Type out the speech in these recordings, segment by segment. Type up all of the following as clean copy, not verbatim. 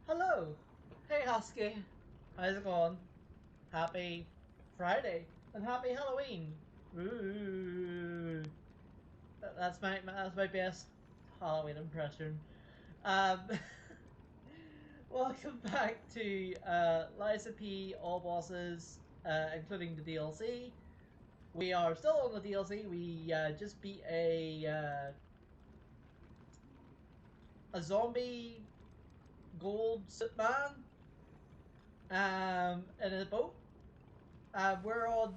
Hello! Hey Husky! How's it going? Happy Friday and happy Halloween! Ooh. That's my best Halloween impression. Um, Welcome back to Liza P. All Bosses, including the DLC. We are still on the DLC. We just beat a zombie gold suit man in a boat. We're on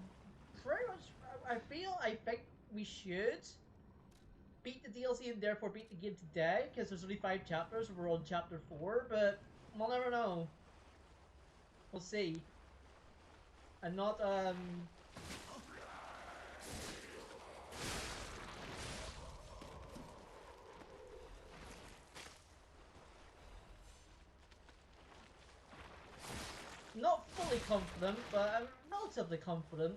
pretty much. I think we should beat the DLC and therefore beat the game today because there's only 5 chapters. We're on chapter 4, but we'll never know. We'll see. I'm not fully confident, but I'm relatively confident.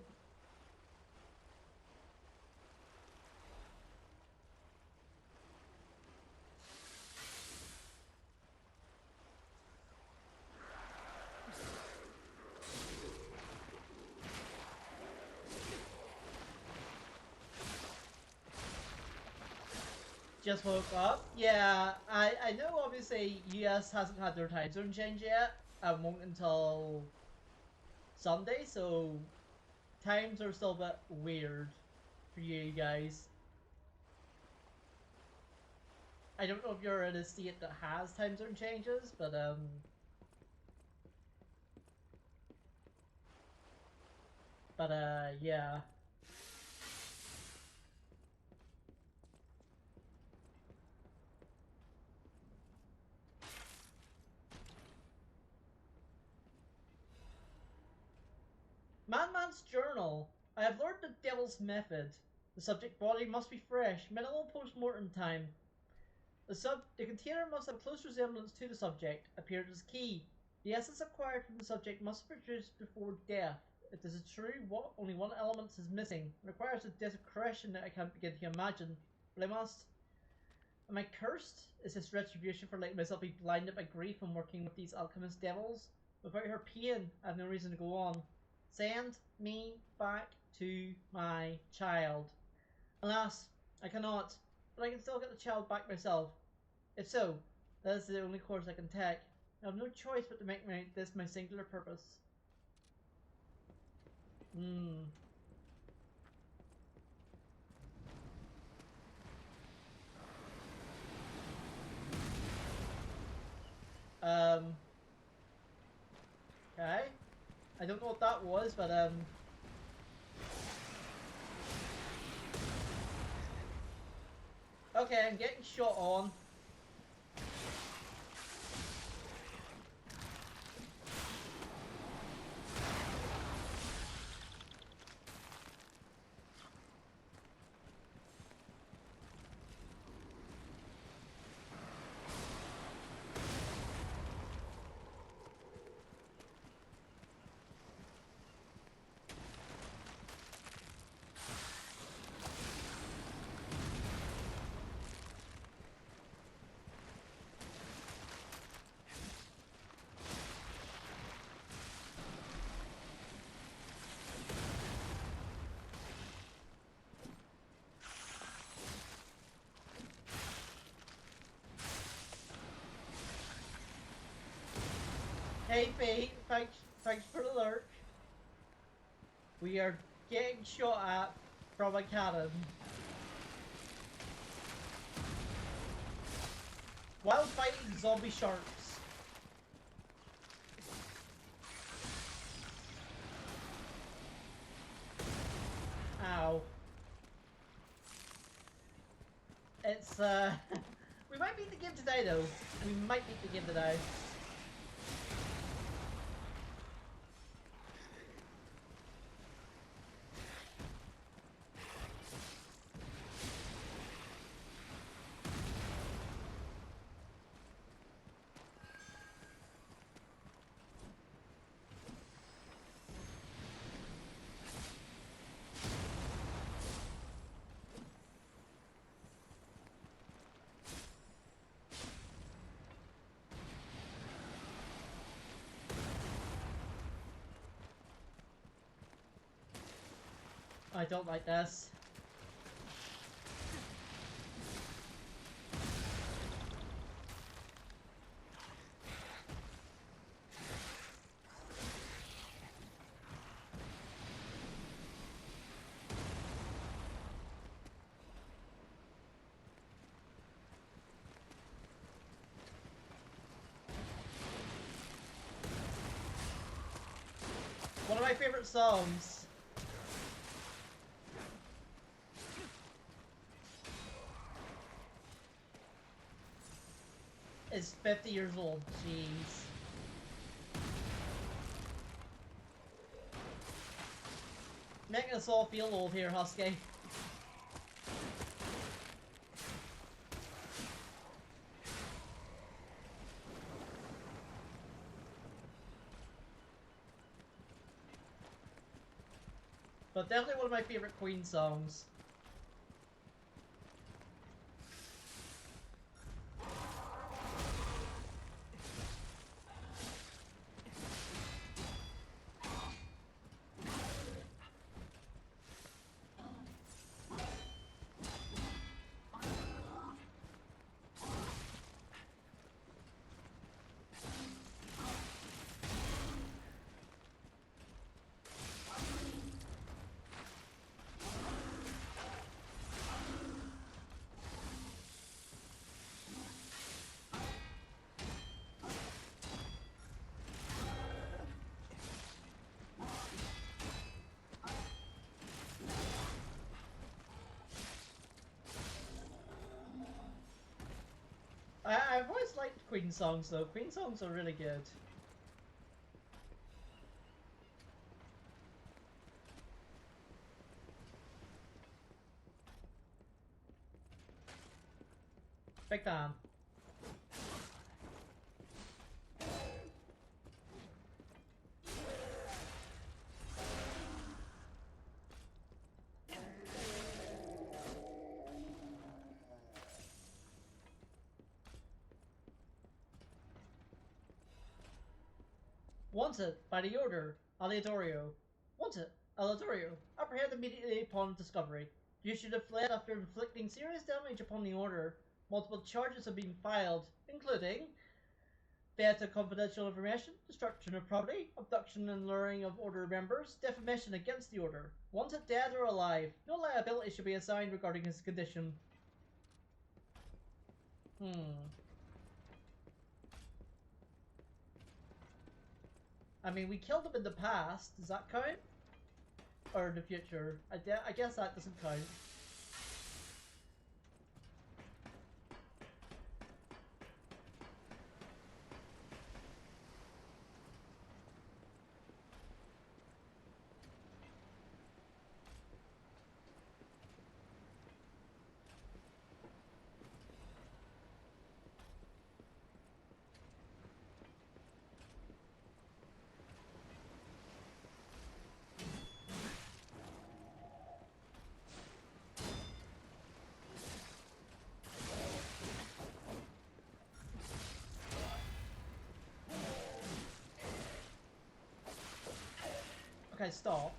Just woke up. Yeah, I know obviously US hasn't had their time zone change yet. Won't until Sunday, so times are still a bit weird for you guys. I don't know if you're in a state that has time zone changes, but yeah. Man's journal. I have learned the devil's method. The subject body must be fresh, minimal post-mortem time. The container must have close resemblance to the subject. Appears as key. The essence acquired from the subject must be produced before death. If this is true, only one element is missing. It requires a discretion that I can't begin to imagine. But I must. Am I cursed? Is this retribution for letting myself be blinded by grief and working with these alchemist devils? Without her pain, I have no reason to go on. Send me back to my child. Alas, I cannot, but I can still get the child back myself. If so, that is the only course I can take. I have no choice but to make this my singular purpose. Hmm. Um. Okay. I don't know what that was, but okay, I'm getting shot on. Hey, Fate, thanks for the lurk. We are getting shot at from a cannon. While fighting zombie sharks. Ow. It's, we might beat the game today, though. We might beat the game today. I don't like this. One of my favorite songs. Is 50 years old. Jeez. Making us all feel old here, Husky. But definitely one of my favorite Queen songs. I've always liked Queen songs though. Queen songs are really good. Big fan. Wanted by the order, Aleatorio. Wanted, Aleatorio. Apprehended immediately upon discovery. You should have fled after inflicting serious damage upon the order. Multiple charges have been filed, including theft of confidential information, destruction of property, abduction and luring of order members, defamation against the order. Wanted dead or alive. No liability should be assigned regarding his condition. I mean, we killed him in the past. Does that count? Or in the future? I guess that doesn't count. Okay, stop.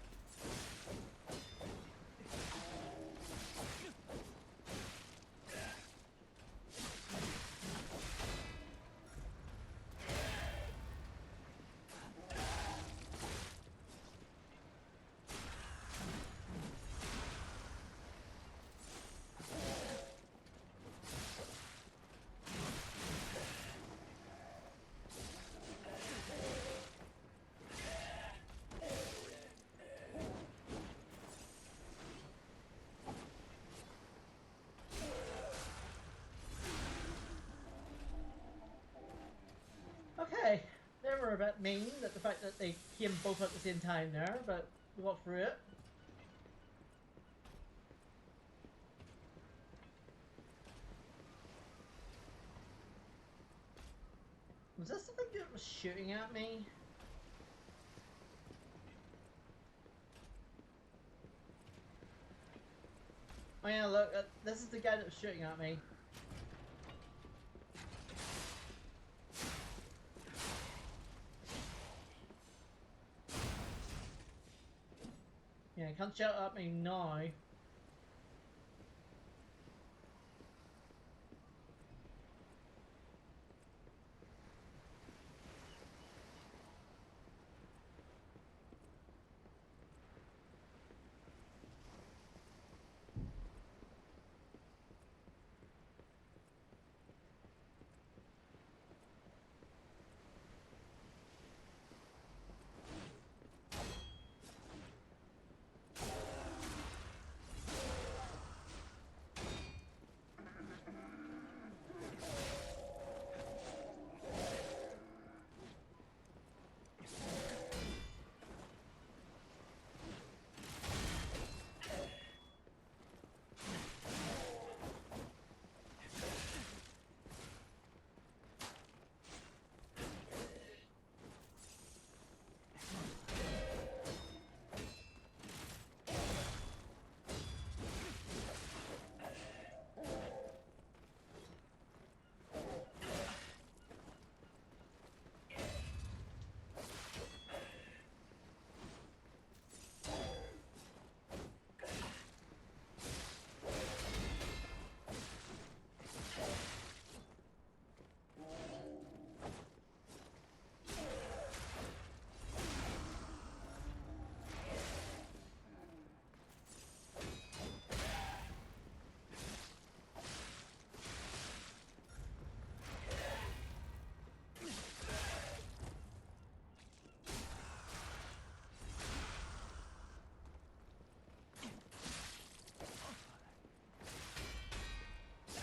Okay, they were a bit mean that the fact that they came both at the same time there, but we got through it. Was this the thing that was shooting at me? Oh yeah, look, this is the guy that was shooting at me. Yeah, he can't shout at me now.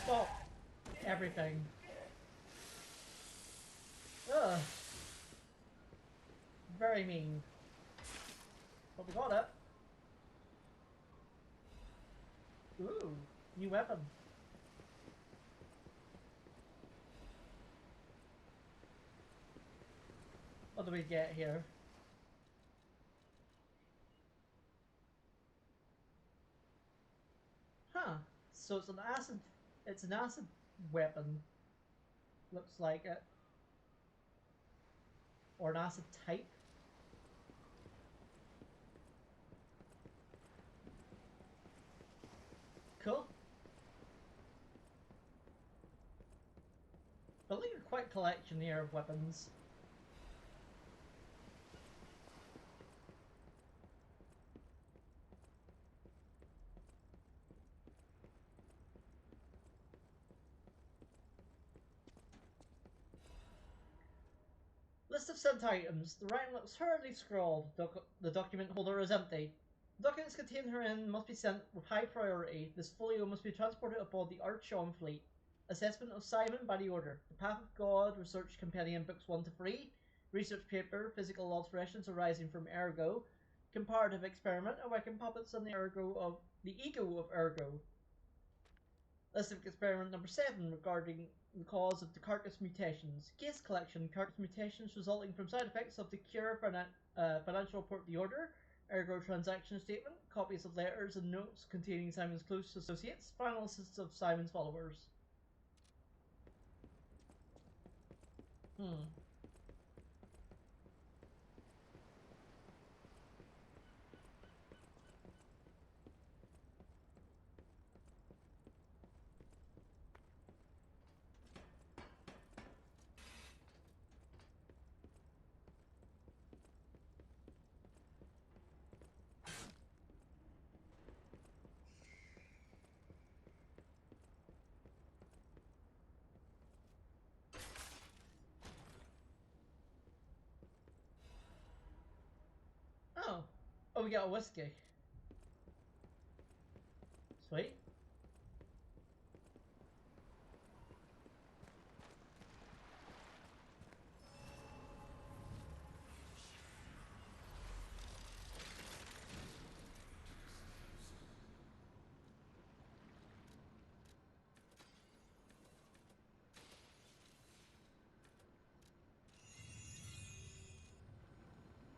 Stop everything. Ugh. Very mean. But we got it. Ooh, new weapon. What do we get here? Huh. So it's an acid. It's an acid weapon. Looks like it. Or an acid type. Cool. But look at quite a collection here of weapons. List of sent items. The writing looks hurriedly scrawled. The document holder is empty. The documents contained herein must be sent with high priority. This folio must be transported aboard the Archon fleet. Assessment of Simon by the Order. The Path of God, Research Compendium, Books 1 to 3. Research paper, Physical alterations arising from Ergo. Comparative experiment, awaken puppets on the ego of Ergo. List of experiment number 7 regarding the cause of the carcass mutations. Case collection: carcass mutations resulting from side effects of the cure, financial report of the Order, Ergo transaction statement, copies of letters and notes containing Simon's close associates, final list of Simon's followers. Oh. Oh, we got a whiskey. Sweet.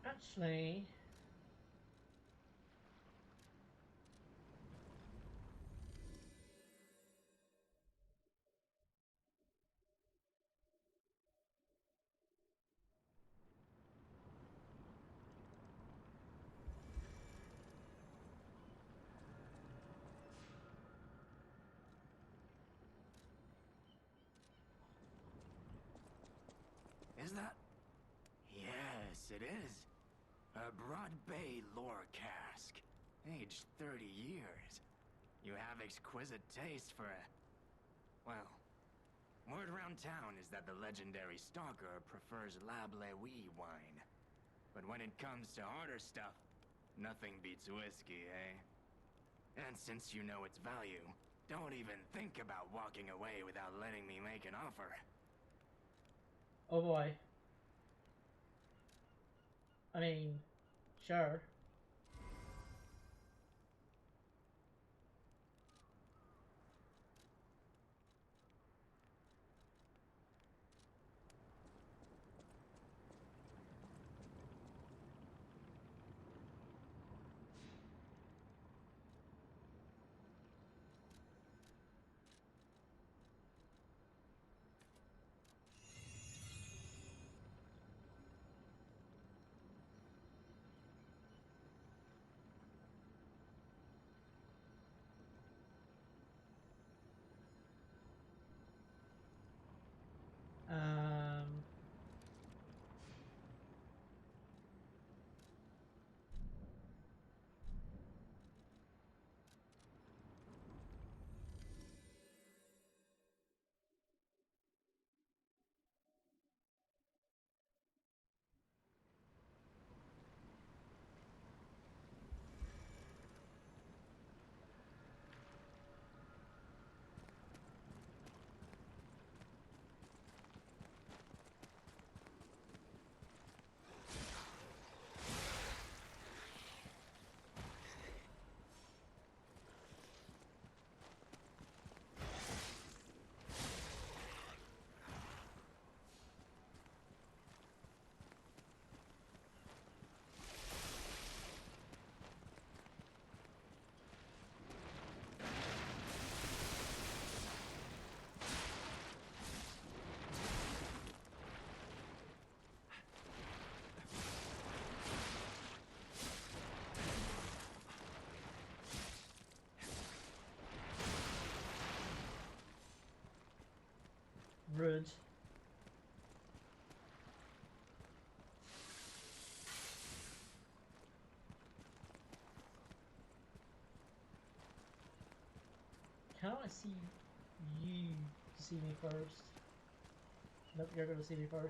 Actually... Is that? Yes, it is. A Broad Bay lore cask. Aged 30 years. You have exquisite taste for a... Well, word around town is that the legendary stalker prefers La Bleuie wine. But when it comes to harder stuff, nothing beats whiskey, eh? And since you know its value, don't even think about walking away without letting me make an offer. Oh boy. I mean, sure. rude. Can I see you see me first? Nope, you're gonna see me first.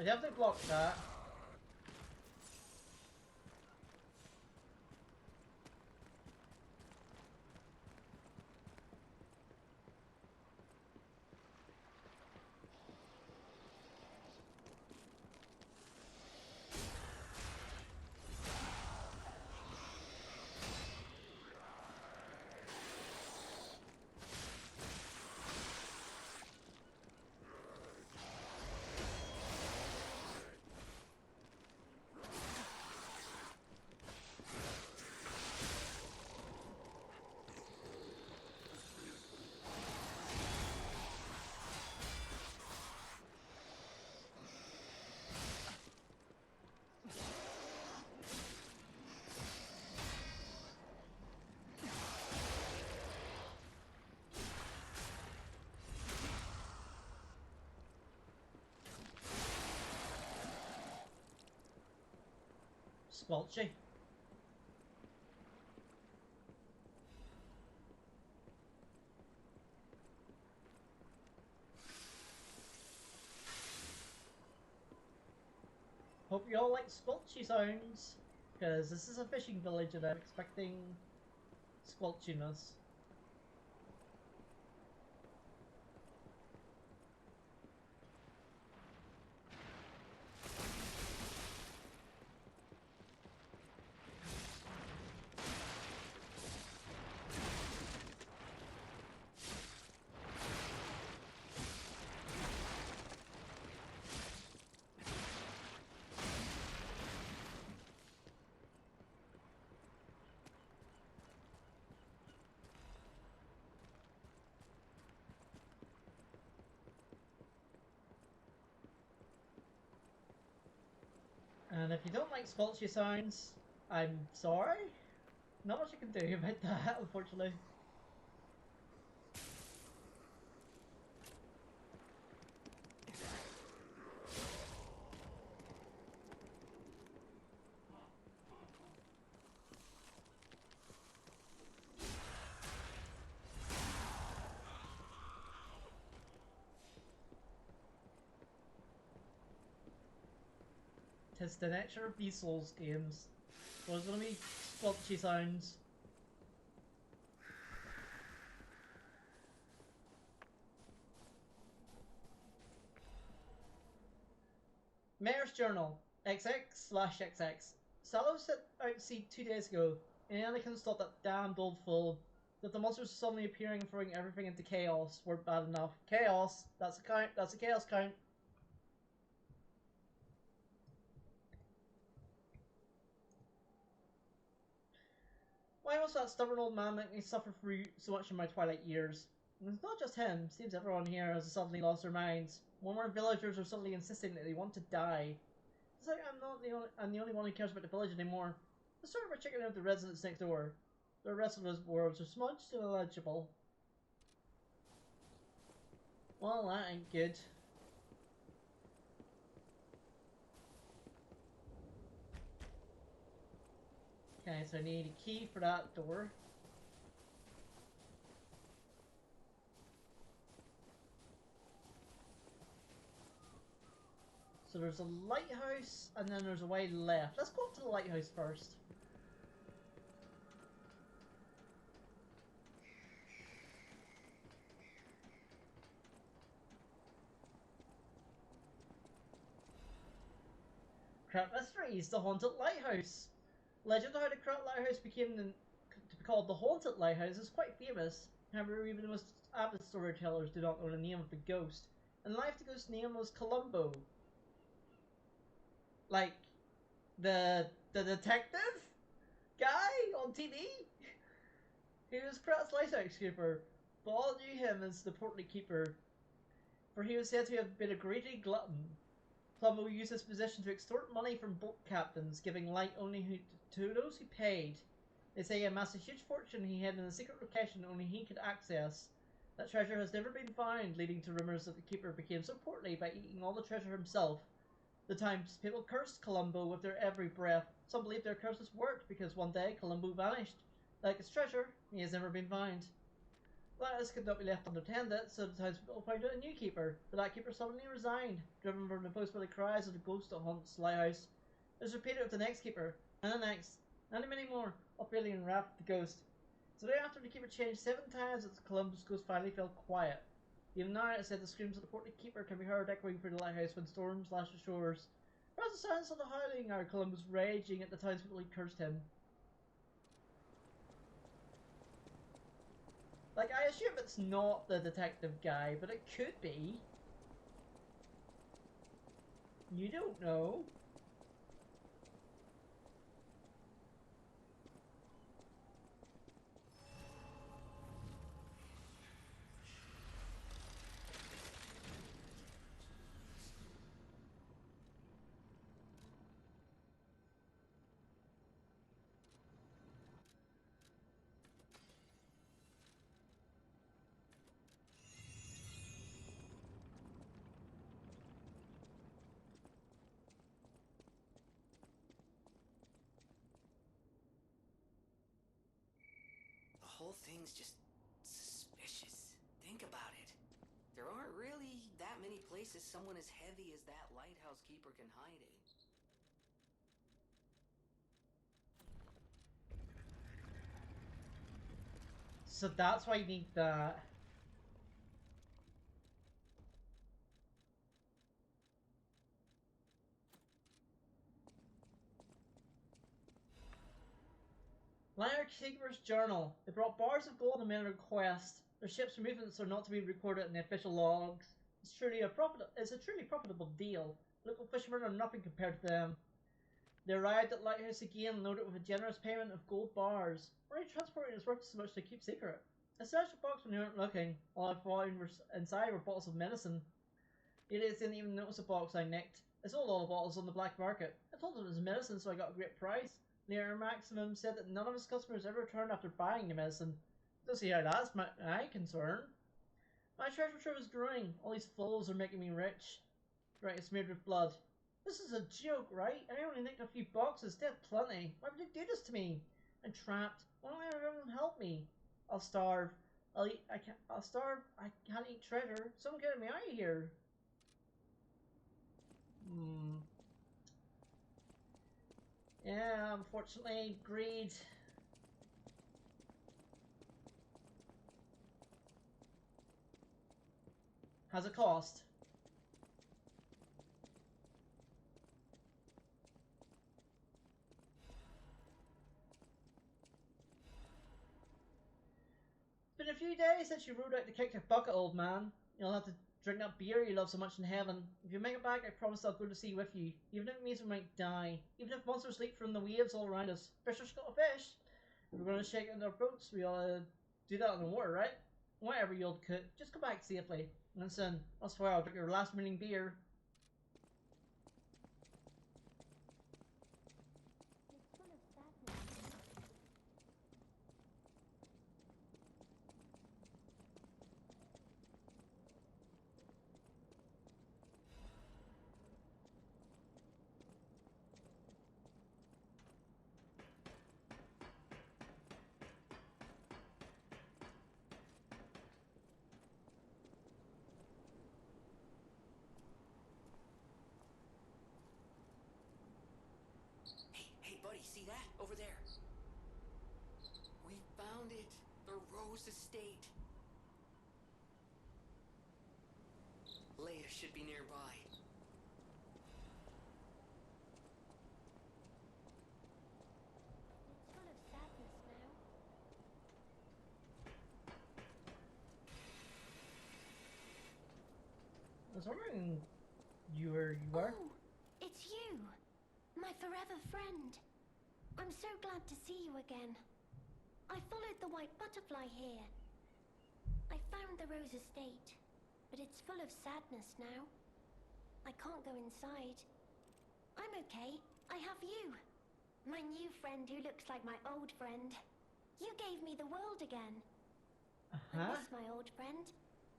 I definitely blocked that. Squelchy. Hope you all like squelchy sounds, because this is a fishing village and I'm expecting squelchiness. And if you don't like squelchy sounds, I'm sorry. Not much I can do about that, unfortunately. Tis the nature of these Souls games. There's gonna be squelchy sounds. Mayor's Journal, XX/XX. Salo set out to sea 2 days ago, and Anakin stopped that damned old fool. That the monsters suddenly appearing and throwing everything into chaos weren't bad enough. Chaos! That's a count, that's a chaos count. Why must that stubborn old man make me suffer through so much in my twilight years? And it's not just him, seems everyone here has suddenly lost their minds. More and more villagers are suddenly insisting that they want to die. It's like I'm the only one who cares about the village anymore. Let's start by checking out the residents next door. The rest of those dwarves are smudged and illegible. Well, that ain't good. Okay, so I need a key for that door. So there's a lighthouse, and then there's a way left. Let's go up to the lighthouse first. Crap Mysteries, the Haunted Lighthouse. Legend of how the Crap Lighthouse became to be called the Haunted Lighthouse is quite famous. However, even the most avid storytellers do not know the name of the ghost. In life, the ghost's name was Columbo. Like, the detective guy on TV? He was Pratt's lighthouse keeper, but all knew him as the portly keeper, for he was said to have been a greedy glutton. Columbo used his position to extort money from boat captains, giving light only to those who paid. They say he amassed a huge fortune he hid in a secret location only he could access. That treasure has never been found, leading to rumors that the keeper became so portly by eating all the treasure himself. The times people cursed Columbo with their every breath. Some believe their curses worked because one day Columbo vanished. Like his treasure, he has never been found. Lighthouse could not be left unattended, so the townspeople appointed a new keeper, but that keeper suddenly resigned, driven from the post by the cries of the ghost that haunts the lighthouse. It was repeated with the next keeper, and the next, and many more, all feeling wrapped with the ghost. So thereafter the keeper changed 7 times as Columbus ghost finally fell quiet. Even now it said the screams of the portly keeper can be heard echoing through the lighthouse when storms lash the shores. Whereas the sounds of the howling are Columbus raging at the townspeople who cursed him. Like, I assume it's not the detective guy, but it could be. You don't know. The whole thing's just suspicious. Think about it. There aren't really that many places someone as heavy as that lighthouse keeper can hide in. So that's why you need that. Liner Keeper's Journal. They brought bars of gold and men on a quest. Their ships' movements are not to be recorded in the official logs. It's a truly profitable deal. Local fishermen are nothing compared to them. They arrived at Lighthouse again, loaded with a generous payment of gold bars. Money transporting is worth so much to keep secret. I searched the box when you weren't looking. All I found inside were bottles of medicine. The idiots didn't even notice the box I nicked. I sold all the bottles on the black market. I told them it was medicine, so I got a great price. Near Maximum said that none of his customers ever returned after buying the medicine. Don't see how that's my concern. My treasure trove is growing. All these fools are making me rich. Right, it's smeared with blood. This is a joke, right? I only nicked a few boxes. They had plenty. Why would you do this to me? I'm trapped. Why don't everyone help me? I'll starve. I'll starve. I can't eat treasure. Someone get me out of here. Yeah, unfortunately, greed. Has a cost. It's been a few days since you rode out to kick the bucket, old man. You'll have to drink that beer you love so much in heaven. If you make it back, I promise I'll go to sea with you. Even if it means we might die. Even if monsters leap from the waves all around us. Fishers got a fish. If we're going to shake it in our boats, we ought to do that in the water, right? Whatever you old coot, just come back safely. And listen, I swear I'll drink your last remaining beer. Hey, buddy, see that? Over there. We found it. The Rose Estate. Leia should be nearby. It's full of sadness now. I was wondering you were. Oh, it's you, my forever friend. I'm so glad to see you again. I followed the white butterfly here. I found the Rose Estate, but it's full of sadness now. I can't go inside. I'm okay. I have you. My new friend who looks like my old friend. You gave me the world again. I miss my old friend.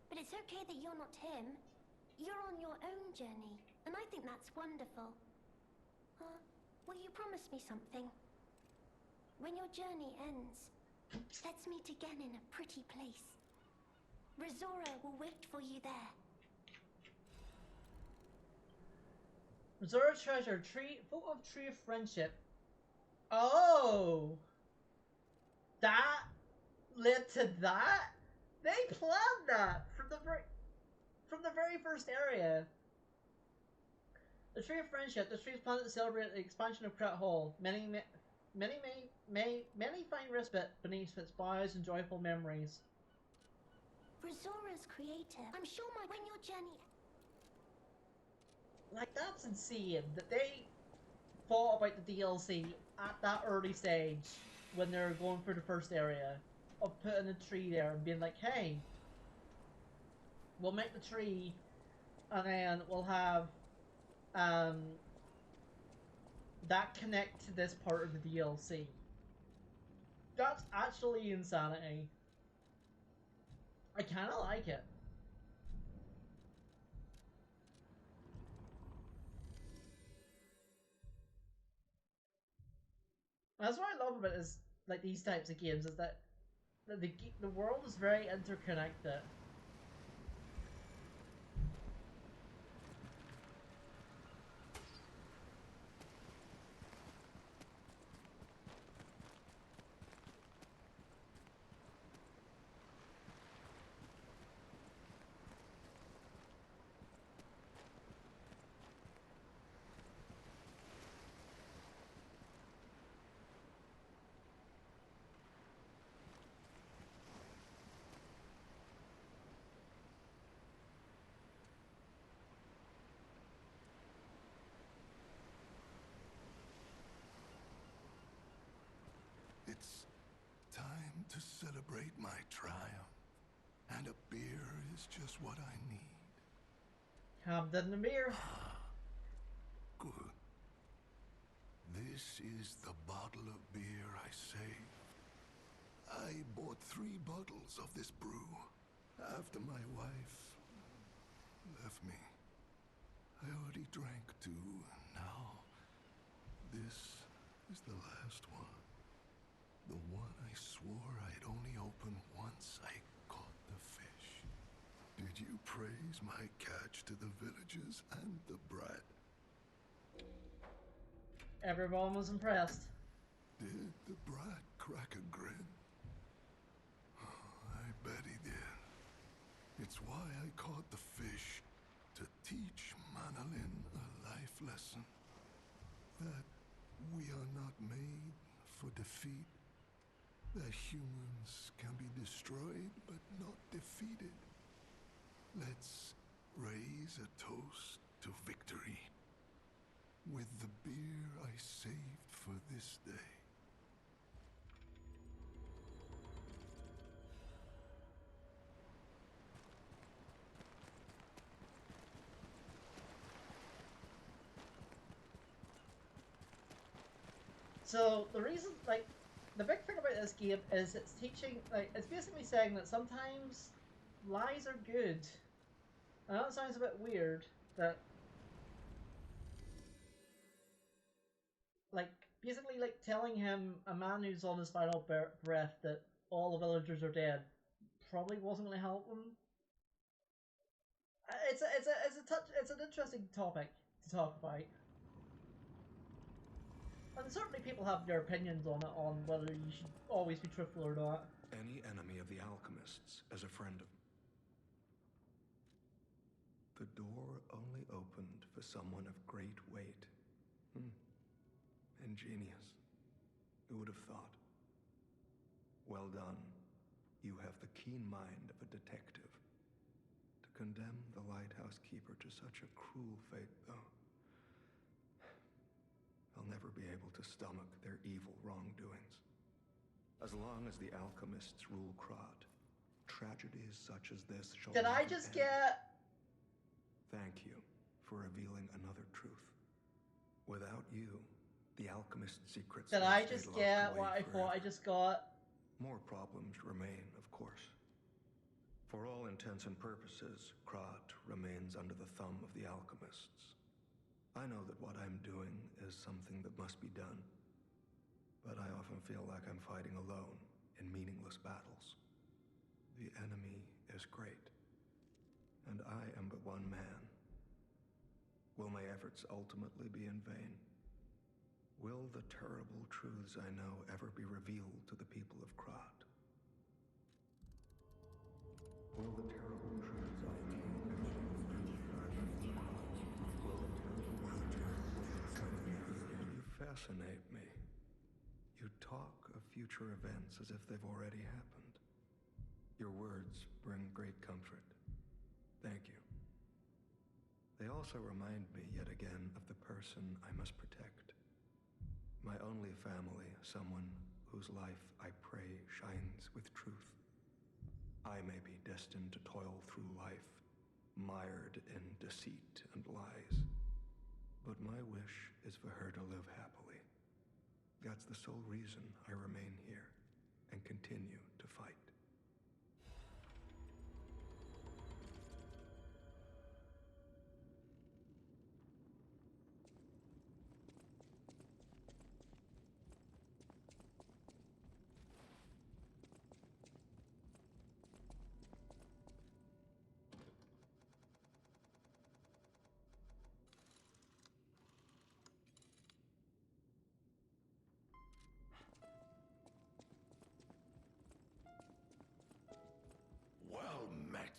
But it's okay that you're not him. You're on your own journey. And I think that's wonderful. Will you promise me something? When your journey ends, let's meet again in a pretty place. Rizora will wait for you there. Rizora treasure, tree, full of tree of friendship. Oh! That led to that? They planned that from the very first area. The Tree of Friendship, the tree is planted to celebrate the expansion of Crat Hall. Many find respite beneath its boughs and joyful memories. Rizora's creator. I'm sure when your journey... Like, that's insane that they thought about the DLC at that early stage when they're going through the first area of putting a tree there and being like, hey, we'll make the tree and then we'll have that connect to this part of the DLC. That's actually insanity. I kind of like it. That's what I love about this, like these types of games, is that the world is very interconnected. It's time to celebrate my triumph, and a beer is just what I need. Hamden the beer. Good. This is the bottle of beer I saved. I bought 3 bottles of this brew after my wife left me. I already drank 2, and now this is the last one. The one I swore I'd only open once I caught the fish. Did you praise my catch to the villagers and the brat? Everyone was impressed. Did the brat crack a grin? Oh, I bet he did. It's why I caught the fish, to teach Manolin a life lesson. That we are not made for defeat. That humans can be destroyed but not defeated. Let's raise a toast to victory with the beer I saved for this day. So the reason, like, the big thing about this game is it's teaching, like, it's basically saying that sometimes lies are good. I know it sounds a bit weird, that, like, basically, like, telling him, a man who's on his final breath, that all the villagers are dead, probably wasn't going to help him. It's an interesting topic to talk about. And certainly people have their opinions on it, on whether you should always be truthful or not. Any enemy of the alchemists as a friend of... The door only opened for someone of great weight. Ingenious. Who would have thought? Well done. You have the keen mind of a detective. To condemn the lighthouse keeper to such a cruel fate, though, I'll never be able to stomach their evil wrongdoings. As long as the alchemists rule Krat, tragedies such as this shall Did I never just end. get... Thank you for revealing another truth. Without you, the alchemist's secrets Did would I have just stayed get locked what away I thought I forever. just got? More problems remain, of course. For all intents and purposes, Krat remains under the thumb of the alchemists. I know that what I'm doing is something that must be done, but I often feel like I'm fighting alone in meaningless battles. The enemy is great, and I am but one man. Will my efforts ultimately be in vain? Will the terrible truths I know ever be revealed to the people of Krat? Will the terrible truths I know ever be revealed to the people of Krat? Will the terrible truths? You fascinate me. You talk of future events as if they've already happened. Your words bring great comfort. Thank you. They also remind me yet again of the person I must protect. My only family, someone whose life I pray shines with truth. I may be destined to toil through life, mired in deceit and lies. But my wish is for her to live happily. That's the sole reason I remain here and continue to fight. Well met.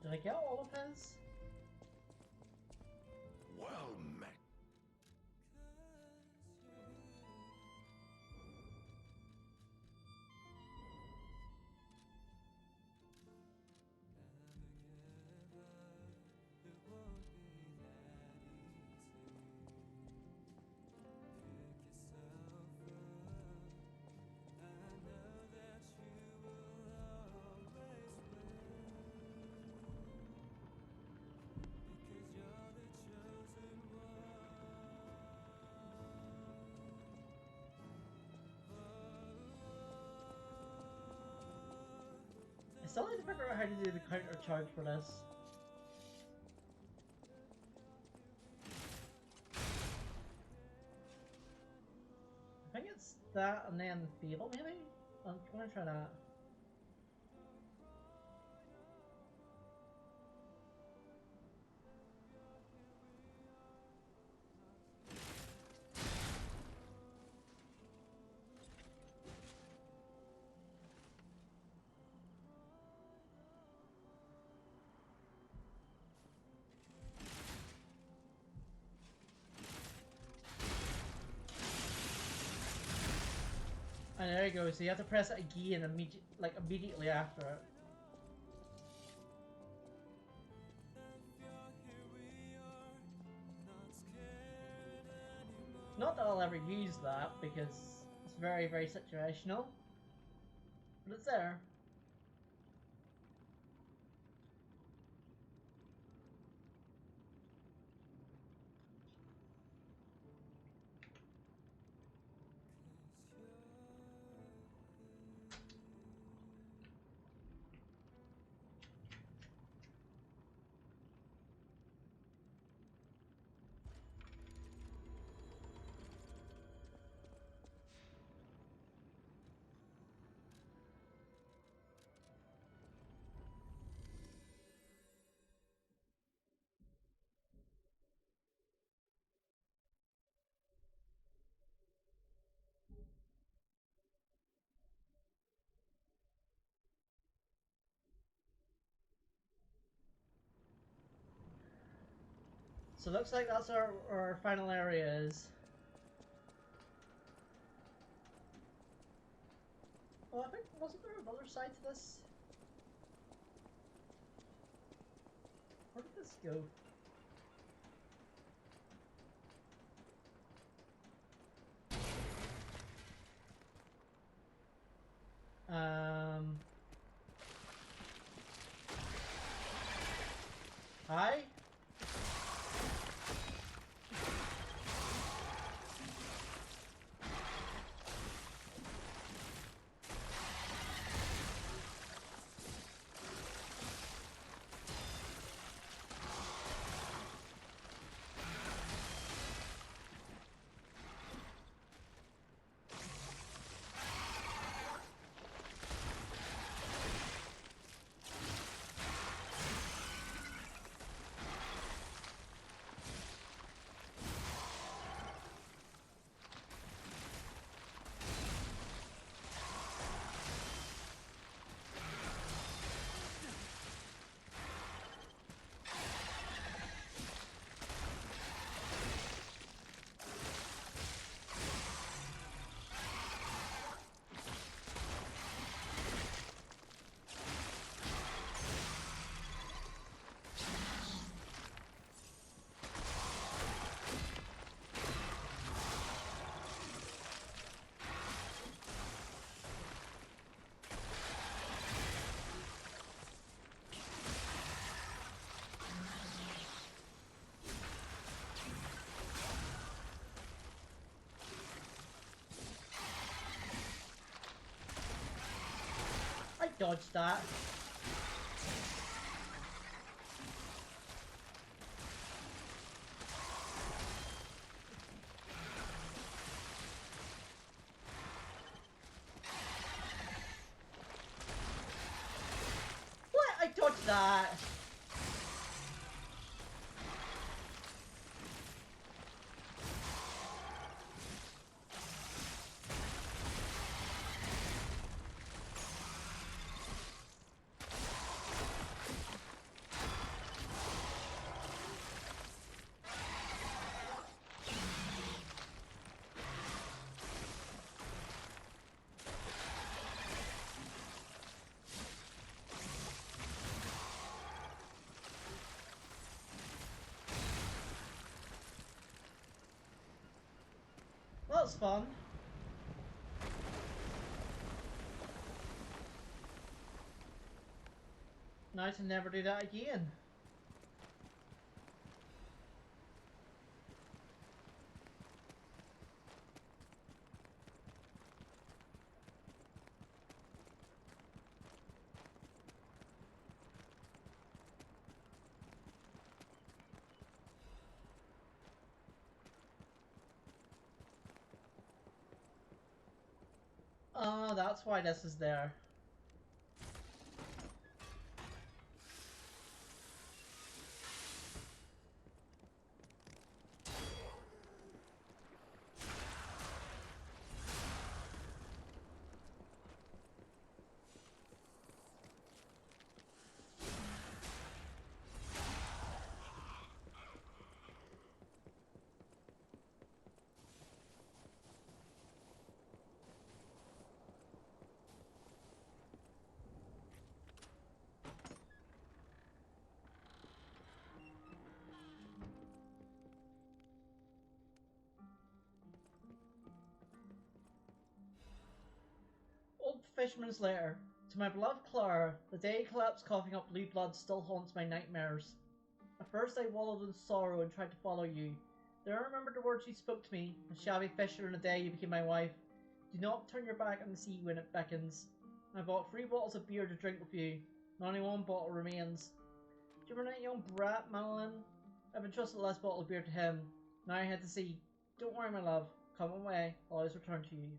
Did I get all of his? Well met. I still need to figure out how to do the counter charge for this. I think it's that and then Fable, maybe? I'm gonna try that. And there you go. So you have to press it again immediately after it. Not that I'll ever use that because it's very, very situational. But it's there. So it looks like that's our final areas. Oh, I think, wasn't there another side to this? Where did this go? Hi? I dodged that. What? I dodged that. Well, that was fun. Now to never do that again. Oh, that's why this is there. Fisherman's Lair. To my beloved Clara, the day he collapsed coughing up blue blood still haunts my nightmares. At first I wallowed in sorrow and tried to follow you. Then I remembered the words you spoke to me, a shabby fisher in the day you became my wife. Do not turn your back on the sea when it beckons. I bought 3 bottles of beer to drink with you, and only 1 bottle remains. Do you remember that young brat, Madeline? I've entrusted the last bottle of beer to him. Now I head to sea. Don't worry, my love. Come away. I'll always return to you.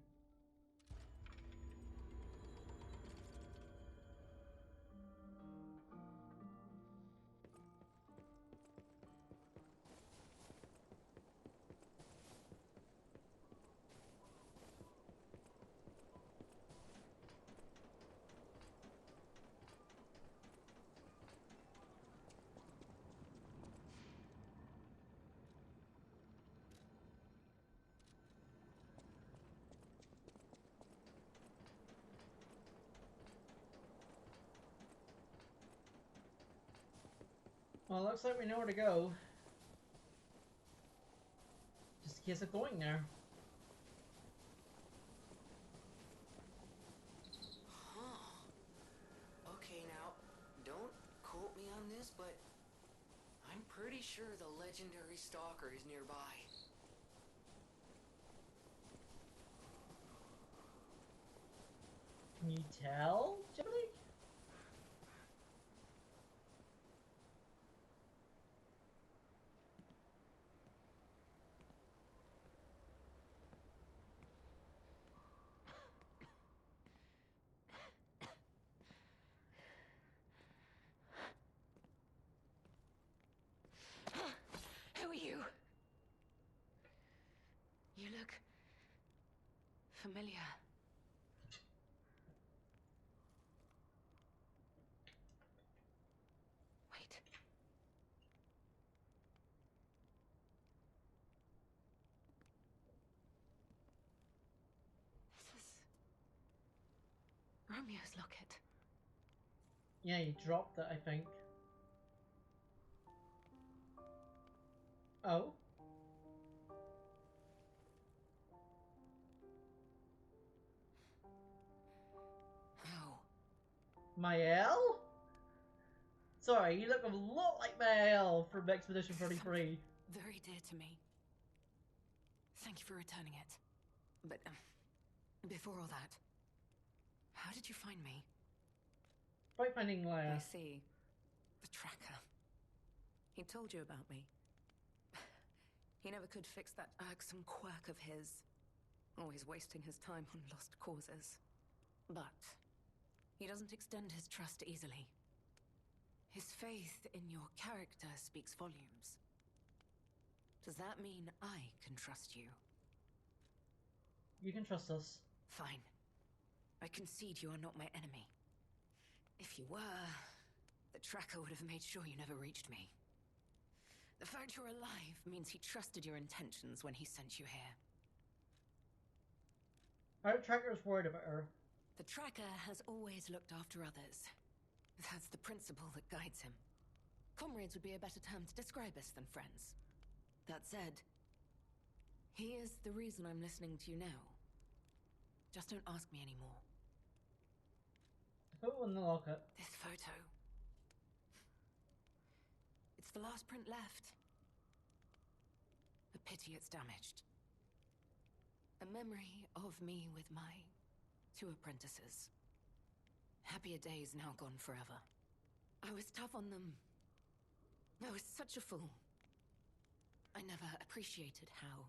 Well, it looks like we know where to go. Just in case of going there. Huh. Okay, now, don't quote me on this, but I'm pretty sure the legendary stalker is nearby. Can you tell, Jiminy? Who are you? You look familiar. Wait. This is Romeo's locket. Yeah, you dropped it, I think. Oh? How? Mael? Sorry, you look a lot like Mael from Expedition 33. Very dear to me. Thank you for returning it. But, before all that, how did you find me? By finding Leia. I see. The tracker. He told you about me. He never could fix that irksome quirk of his. Always wasting his time on lost causes. But he doesn't extend his trust easily. His faith in your character speaks volumes. Does that mean I can trust you? You can trust us. Fine. I concede you are not my enemy. If you were, the tracker would have made sure you never reached me. The fact you're alive means he trusted your intentions when he sent you here. Our tracker's worried about her. The tracker has always looked after others. That's the principle that guides him. Comrades would be a better term to describe us than friends. That said, he is the reason I'm listening to you now. Just don't ask me anymore. Put it in the locket. This photo. It's the last print left. A pity it's damaged. A memory of me with my 2 apprentices. Happier days now gone forever. I was tough on them. I was such a fool. I never appreciated how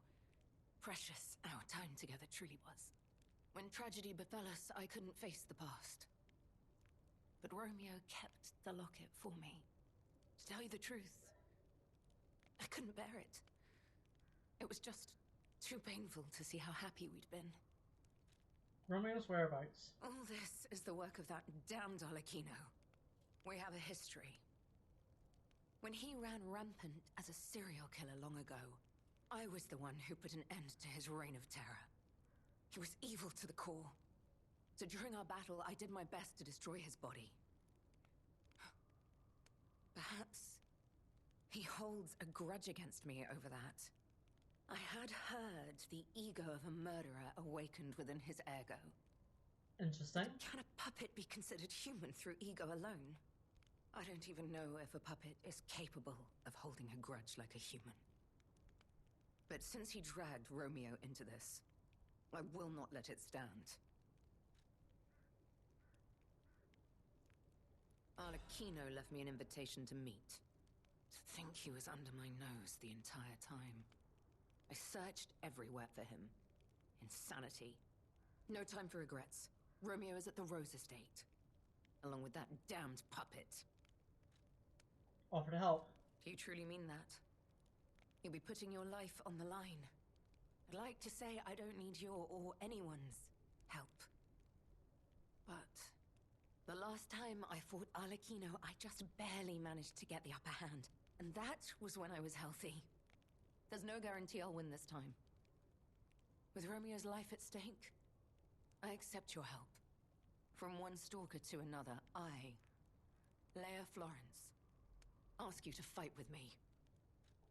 precious our time together truly was. When tragedy befell us, I couldn't face the past. But Romeo kept the locket for me. To tell you the truth, I couldn't bear it. It was just too painful to see how happy we'd been. Romeo's whereabouts. All this is the work of that damned Arlecchino. We have a history. When he ran rampant as a serial killer long ago, I was the one who put an end to his reign of terror. He was evil to the core. So during our battle, I did my best to destroy his body. Perhaps he holds a grudge against me over that. I had heard the ego of a murderer awakened within his ergo. Interesting. Can a puppet be considered human through ego alone? I don't even know if a puppet is capable of holding a grudge like a human. But since he dragged Romeo into this, I will not let it stand. Arlecchino left me an invitation to meet. To think he was under my nose the entire time. I searched everywhere for him. Insanity. No time for regrets. Romeo is at the Rose Estate. Along with that damned puppet. Offer to help. Do you truly mean that? You'll be putting your life on the line. I'd like to say I don't need your or anyone's help. But the last time I fought Arlecchino, I just barely managed to get the upper hand. And that was when I was healthy. There's no guarantee I'll win this time. With Romeo's life at stake, I accept your help. From one stalker to another, I, Leia Florence, ask you to fight with me.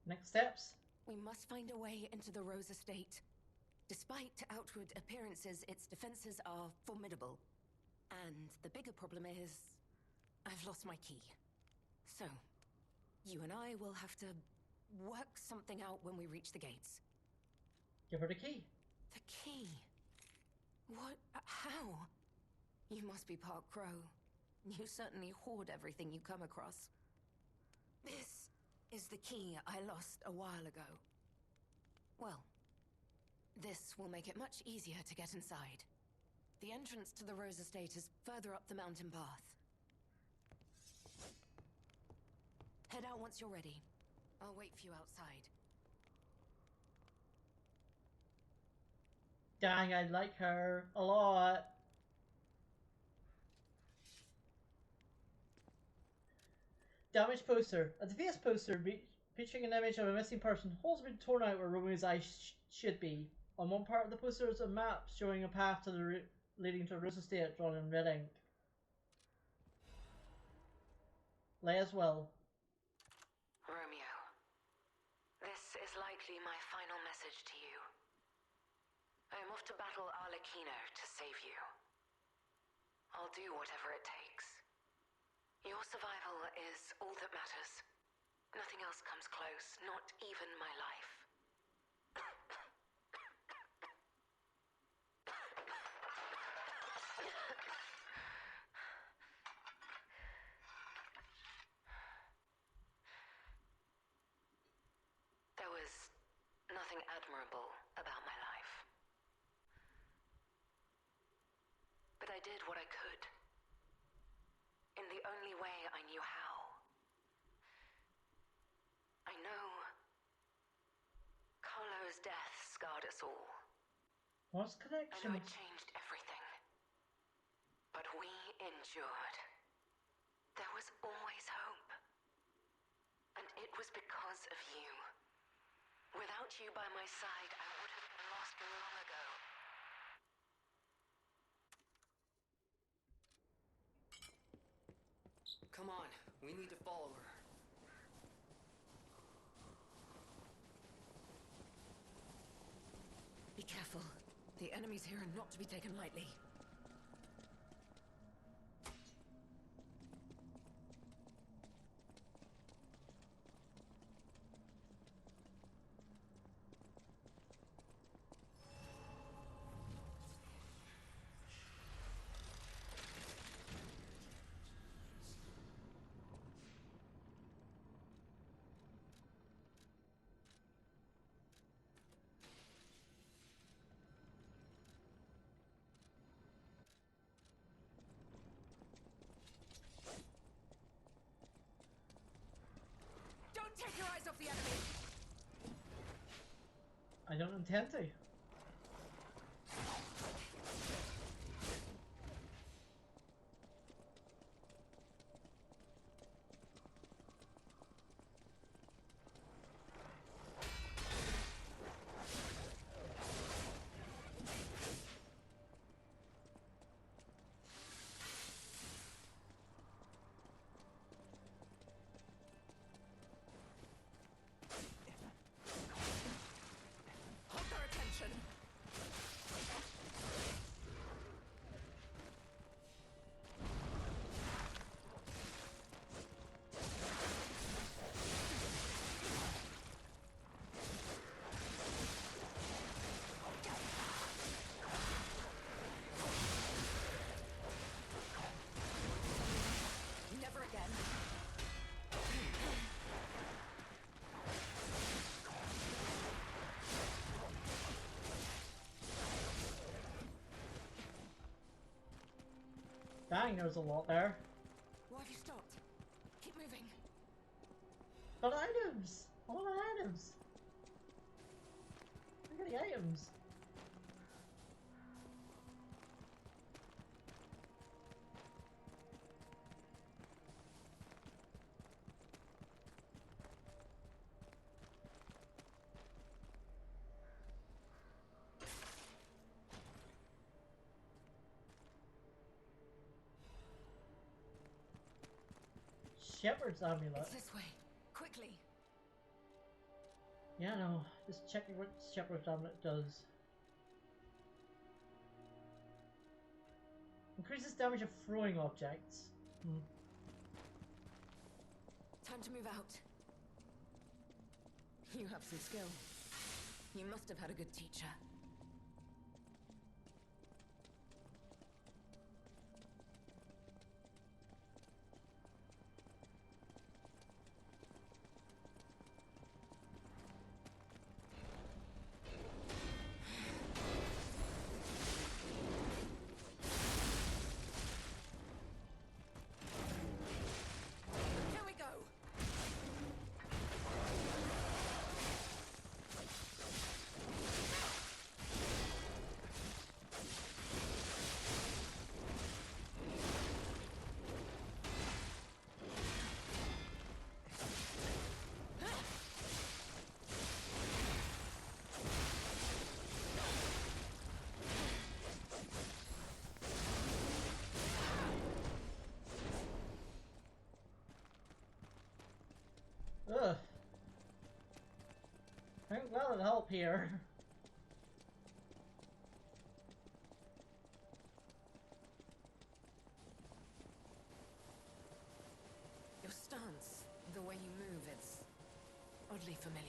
Next steps? We must find a way into the Rose Estate. Despite outward appearances, its defenses are formidable. And the bigger problem is, I've lost my key. So, you and I will have to work something out when we reach the gates. Give her the key. The key? What? How? You must be part Crow. You certainly hoard everything you come across. This is the key I lost a while ago. Well, this will make it much easier to get inside. The entrance to the Rose Estate is further up the mountain path. Head out once you're ready. I'll wait for you outside. Dang, I like her a lot. Damaged poster. A defaced poster featuring an image of a missing person. Holes have been torn out where Romeo's eyes should be. On one part of the poster is a map showing a path to the leading to the Rose Estate drawn in red ink. Leia's will. Romeo, this is likely my final message to you. I am off to battle Arlecchino to save you. I'll do whatever it takes. Your survival is all that matters. Nothing else comes close, not even my life. There was nothing admirable about my life. But I did what I could. In the only way I knew how. I know Carlo's death scarred us all. What's I know connection? it changed everything. But we endured. There was always hope. And it was because of you. Without you by my side, I would have been lost long ago. Come on, we need to follow her. Be careful. The enemies here are not to be taken lightly. Don't take your eyes off the enemy! I don't intend to. Hold their attention! Dang, there's a lot there. Why have you stopped? Keep moving. But items! I want items! Look at the items! Shepherd's amulet. It's this way. Quickly. Yeah, no. Just checking what Shepherd's amulet does. Increases damage of throwing objects. Time to move out. You have some skill. You must have had a good teacher. Here we go. Ugh. I think that'll help here. Your stance, the way you move, it's oddly familiar.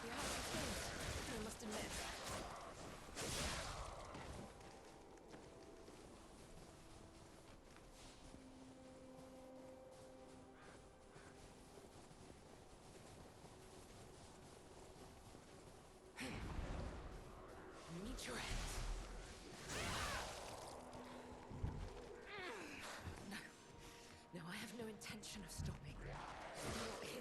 You have some skills, I must admit. Meet your end. No. No, I have no intention of stopping. Not here.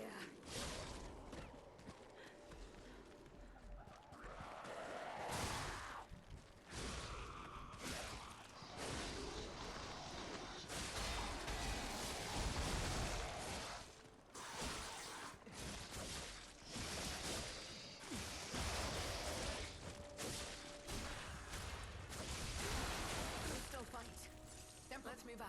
We still fight. Then let's move out.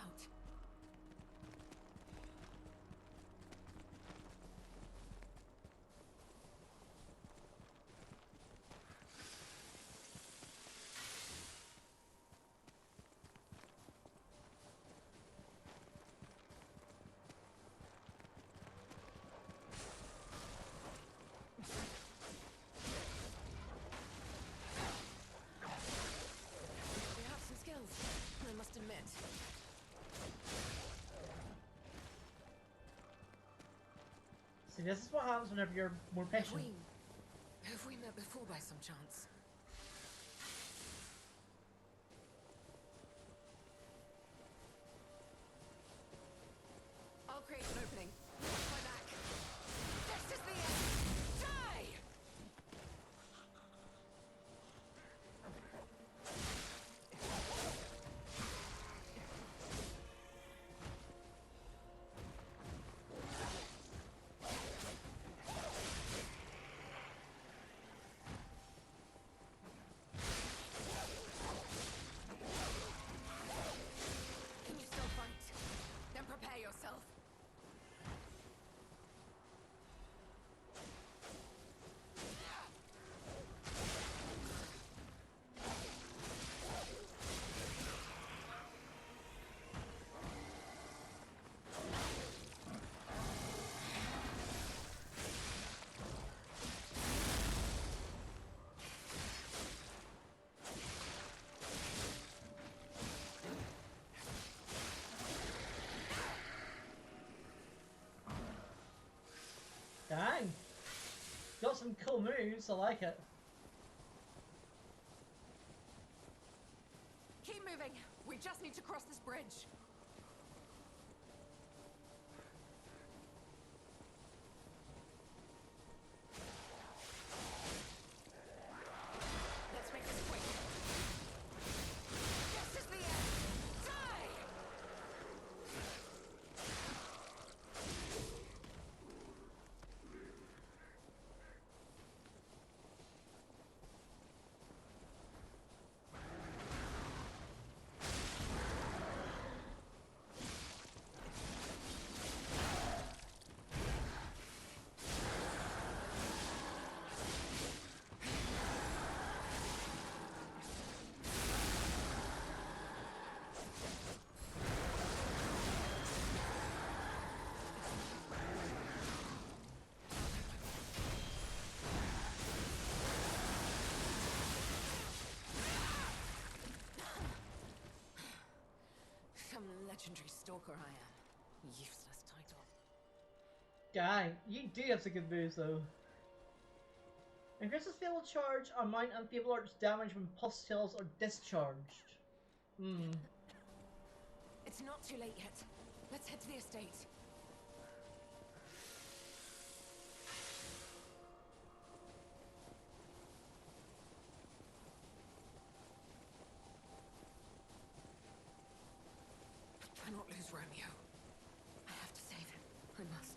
You have some skills, I must admit. See, this is what happens whenever you're more Have patient. we met before by some chance? I'll create an opening. Watch my back. This is the end. Die! got some cool moves. I like it. Keep moving. We just need to cross this bridge. Let's make this quick. This is the end. Die! Some legendary stalker I am. Useless title. Dang, you do have some good moves though. Increases fatal charge on mine and Fable Arts damage when pulse cells are discharged. It's not too late yet. Let's head to the estate. I cannot lose Romeo. I have to save him. I must.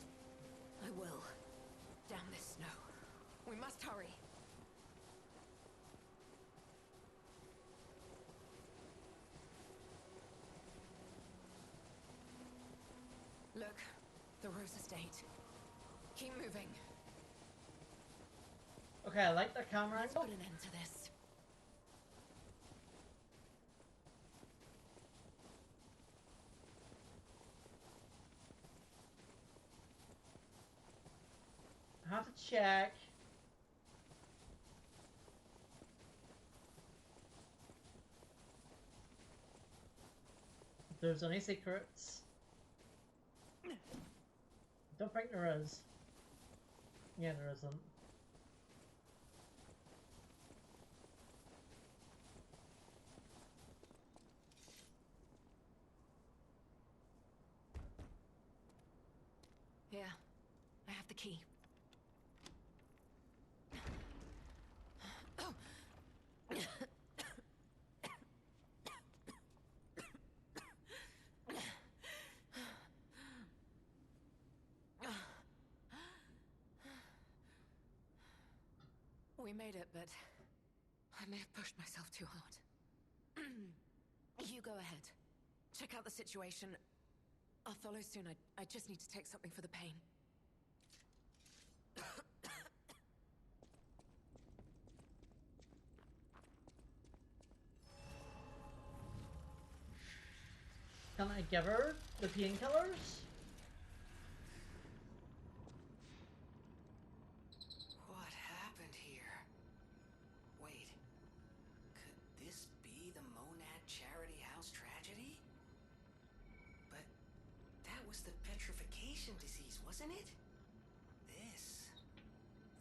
I will. Damn this snow. We must hurry. Look, the Rose Estate. Keep moving. Okay, I like the camera Let's angle. put an end to this. I have to check. If there's any secrets. Don't think there is. Yeah, there isn't. Here, I have the key. We made it, but I may have pushed myself too hard. You go ahead. Check out the situation. I'll follow soon. I just need to take something for the pain. Can I give her the painkillers? What happened here? Wait, could this be the Monad Charity House tragedy? But that was the petrification disease, wasn't it?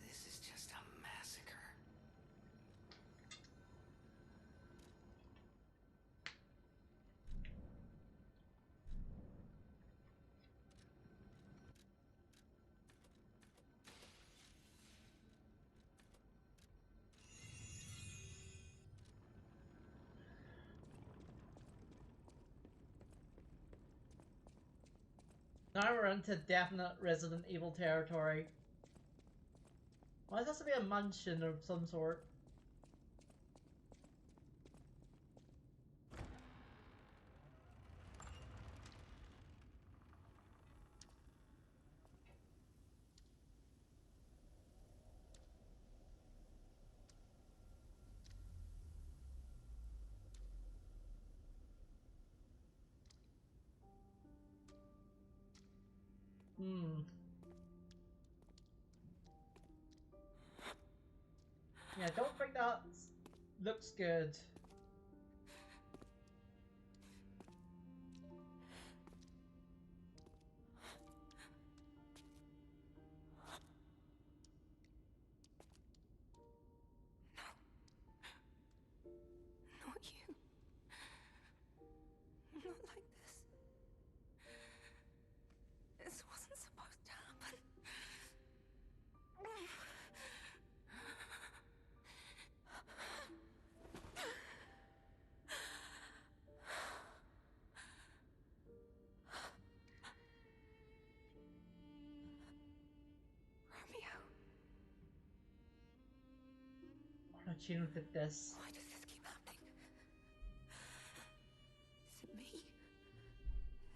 This is just a massacre. Now we're into definite Resident Evil territory. Why does this have to be a mansion of some sort? Yeah, I don't think that looks good. chain with this. Why does this keep happening? Is it me?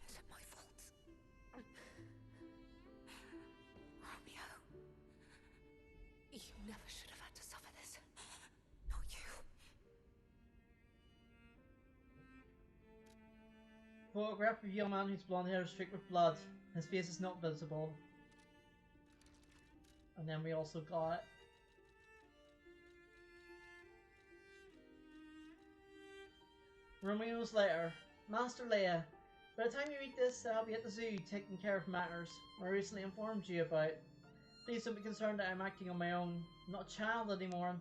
Is it my fault? Romeo, you never should have had to suffer this. Not you. Photograph of a young man whose blonde hair is streaked with blood. His face is not visible. And then we also got Romeo's letter. Master Leia, by the time you read this, I'll be at the zoo taking care of matters I recently informed you about. Please don't be concerned that I'm acting on my own. I'm not a child anymore.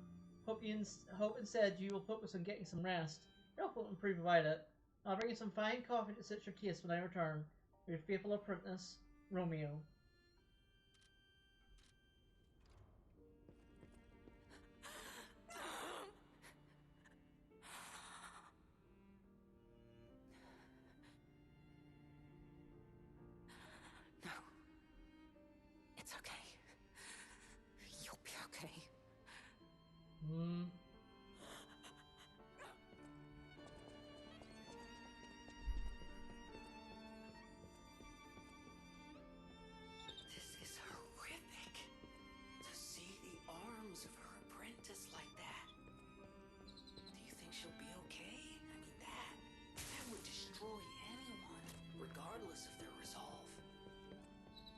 Hope instead you will focus on getting some rest. Your health will improve without it. I'll bring you some fine coffee to suit your case when I return. Your faithful apprentice, Romeo. No. It's okay. You'll be okay. This is horrific. To see the arms of her apprentice like that. Do you think she'll be okay? I mean, that would destroy anyone, regardless of their resolve.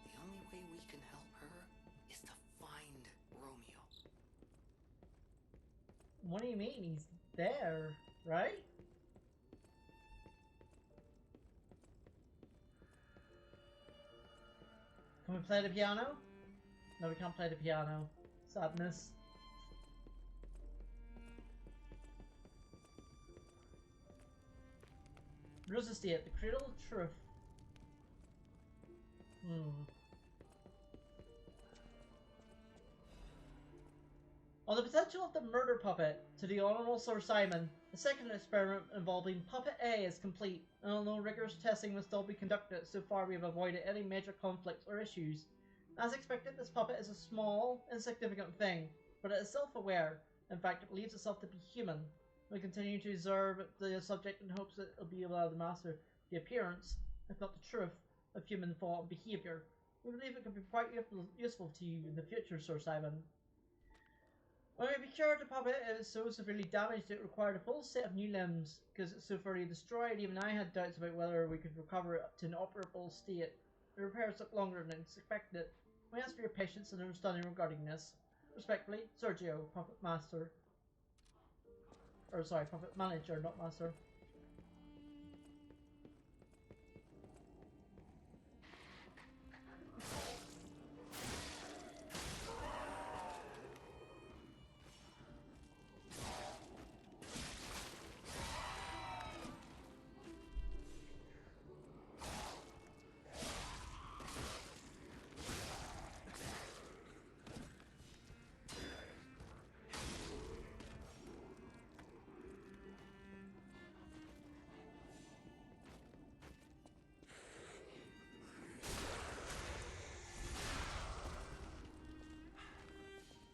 The only way we can help her is to find Romeo. What do you mean? He's there, right? Can we play the piano? No, we can't play the piano. Sadness. Rose Estate, the cradle of truth. On the potential of the murder puppet to the Honourable Sir Simon, the second experiment involving Puppet A is complete, and although rigorous testing must still be conducted, so far we have avoided any major conflicts or issues. As expected, this puppet is a small, insignificant thing, but it is self-aware. In fact, it believes itself to be human. We continue to observe the subject in hopes that it will be able to master the appearance, if not the truth, of human thought and behaviour. We believe it could be quite useful to you in the future, Sir Simon. When we cured the puppet, it was so severely damaged it required a full set of new limbs, because it's so thoroughly destroyed. Even I had doubts about whether we could recover it to an operable state. The repairs took longer than expected. We ask for your patience and understanding regarding this. Respectfully, Sergio, Puppet Master. Or sorry, Puppet Manager, not Master.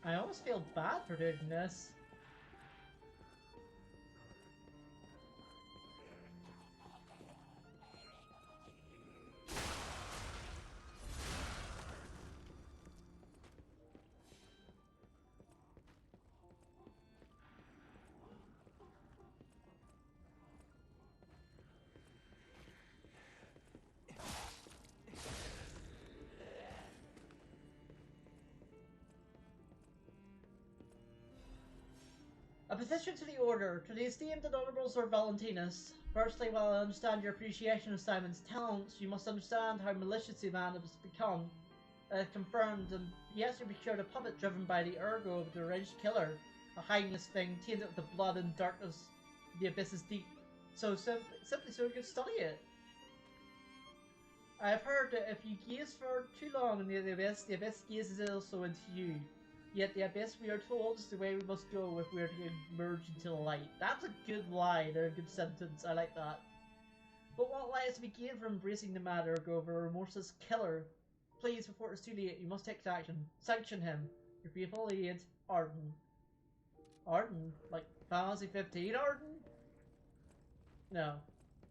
I almost feel bad for doing this. A petition to the Order, to the esteemed and honourable Sir Valentinus. Firstly, while I understand your appreciation of Simon's talents, you must understand how malicious the man has become. Confirmed, and he has procured a puppet driven by the ergo of the deranged killer, a hideous thing tainted with the blood and darkness of the abyss is deep. So simply so you can study it. I have heard that if you gaze for too long into the abyss gazes also into you. Yet the abyss, we are told, is the way we must go if we are to emerge into the light. That's a good line, or a good sentence, I like that. But what lies to be gained from embracing the mad ergo of a remorseless killer? Please, before it's too late, you must take action. Sanction him. Your faithful aide, Arden. Arden? Like Fantasy 15 Arden? No.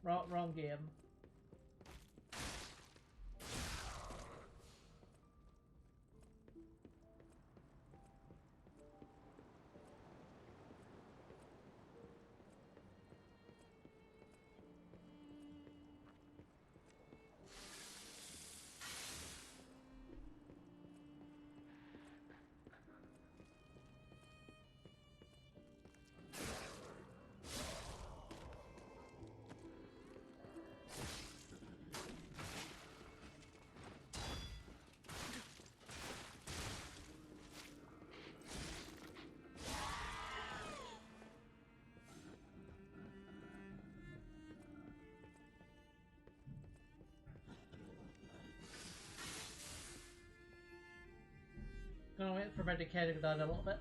Wrong game. Gonna wait for my decay to go down a little bit.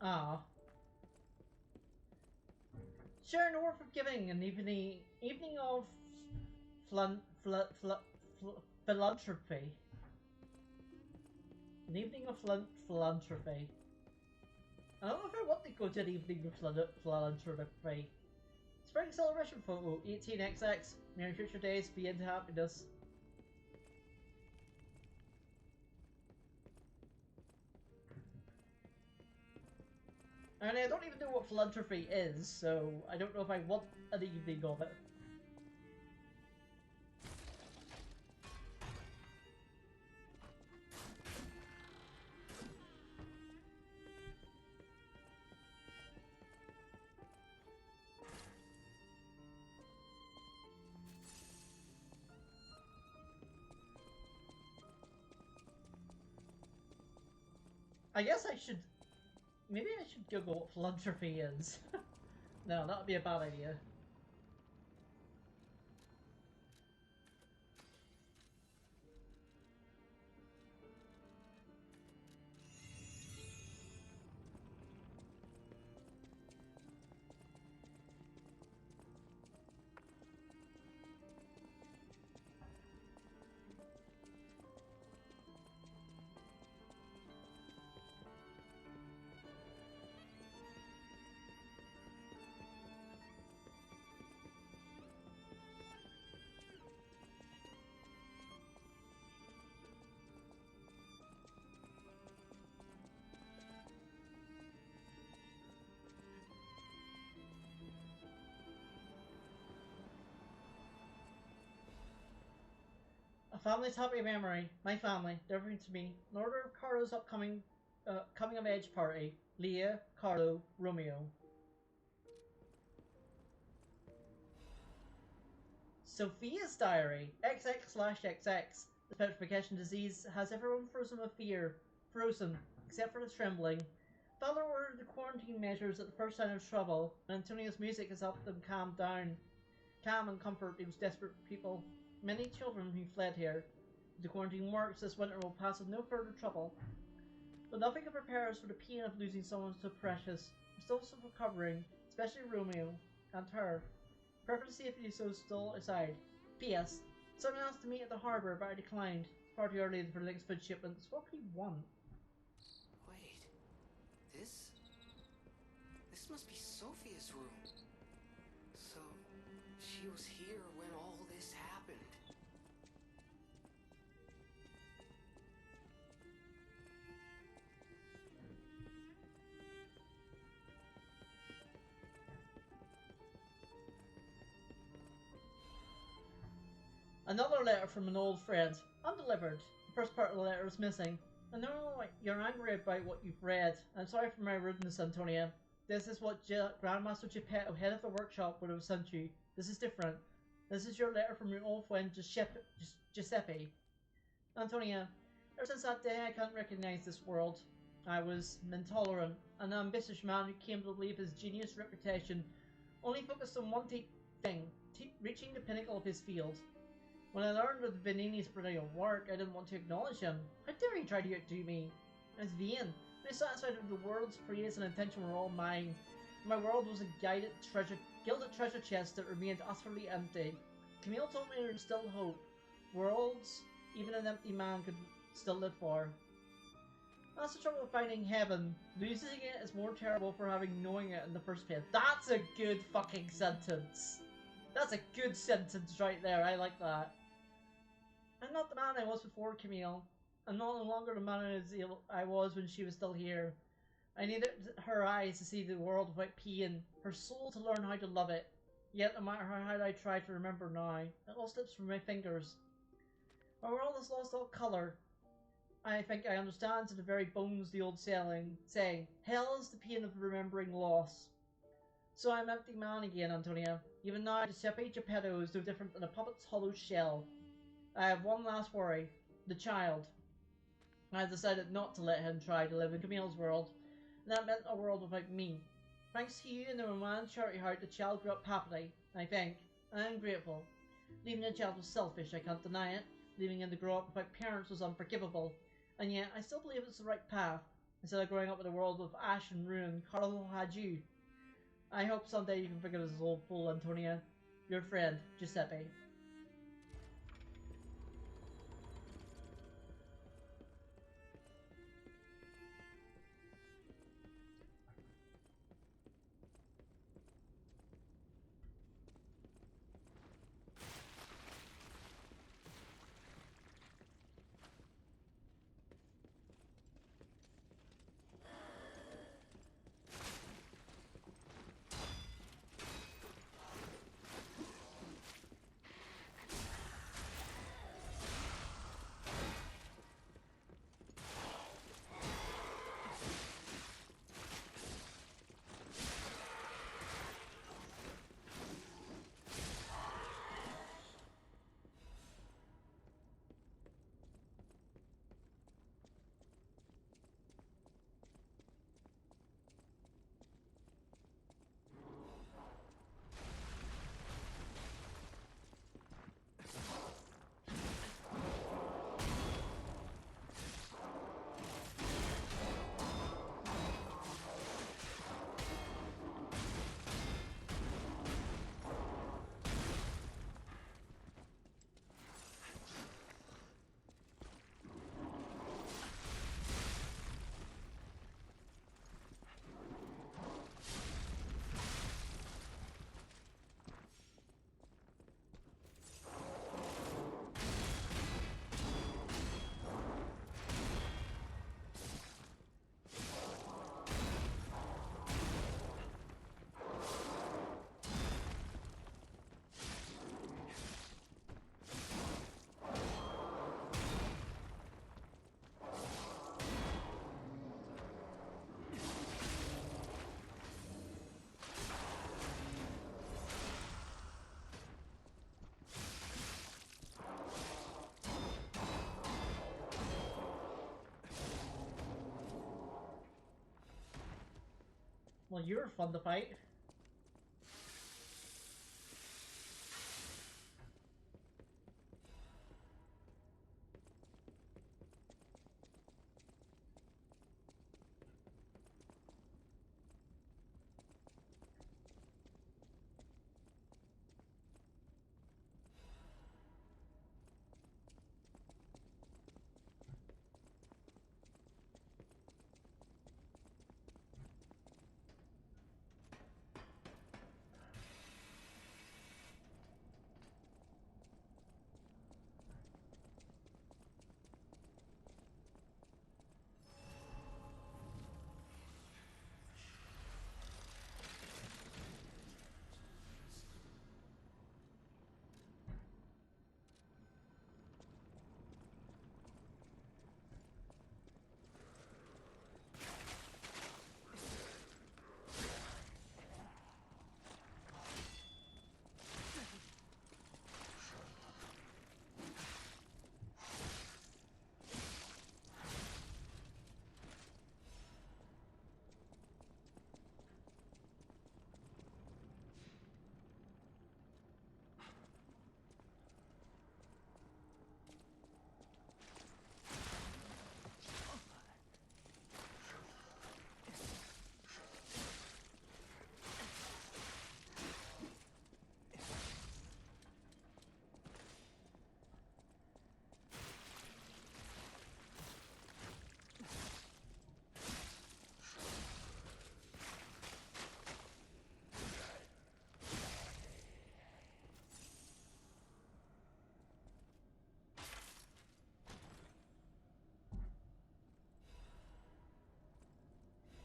Ah. Share an order of giving an evening of philanthropy. An evening of philanthropy. I don't know if I want to go to an evening of philanthropy. Spring celebration photo 18XX. Merry future days, be into happiness. I mean, I don't even know what philanthropy is, so I don't know if I want an evening of it. I guess I should... Maybe I should Google what philanthropy is. No, that would be a bad idea. A family's happy memory. My family, different to me. In order of Carlo's upcoming coming of age party. Leah, Carlo, Romeo. Sophia's diary. XX/XX. The petrification disease has everyone frozen with fear. Frozen, except for the trembling. Father ordered the quarantine measures at the first sign of trouble, and Antonio's music has helped them calm down. Calm and comfort those desperate people. Many children who fled here. The quarantine works this winter will pass with no further trouble. But nothing can prepare us for the pain of losing someone so precious. We're still recovering, especially Romeo and her. Perfect safety so still aside. P.S. Someone asked to meet at the harbour, but I declined. Far too early for the next food shipments. What could he want? Wait, this must be Sophia's room. So, she was here when all this happened. Another letter from an old friend. Undelivered. The first part of the letter is missing. I know you're angry about what you've read. I'm sorry for my rudeness, Antonia. This is what Grandmaster Geppetto, head of the workshop, would have sent you. This is different. This is your letter from your old friend Giuseppe. Antonia, ever since that day I can't recognize this world. I was intolerant, an ambitious man who came to believe his genius reputation only focused on one thing, reaching the pinnacle of his field. When I learned of Venini's brilliant work, I didn't want to acknowledge him. How dare he try to outdo me? I was vain. I was satisfied that the world's praise and attention were all mine. My world was a gilded treasure chest that remained utterly empty. Camille told me there was still hope. Worlds, even an empty man could still live for. That's the trouble with finding heaven. Losing it is more terrible for having knowing it in the first place. That's a good fucking sentence. That's a good sentence right there. I like that. I'm not the man I was before Camille. I'm no longer the man I was when she was still here. I needed her eyes to see the world without pain, her soul to learn how to love it. Yet, no matter how hard I try to remember now, it all slips from my fingers. My world has lost all colour. I think I understand to the very bones the old saying, hell is the pain of remembering loss. So I'm an empty man again, Antonia. Even now, Giuseppe Geppetto is no different than a puppet's hollow shell. I have one last worry. The child. I decided not to let him try to live in Camille's world, and that meant a world without me. Thanks to you and the man's charity heart, the child grew up happily, I think. I am grateful. Leaving the child was selfish, I can't deny it. Leaving him to grow up without parents was unforgivable. And yet, I still believe it's the right path. Instead of growing up in a world of ash and ruin, Carlo had you. I hope someday you can forgive us old fool, Antonia. Your friend, Giuseppe. Well, you're fun to fight.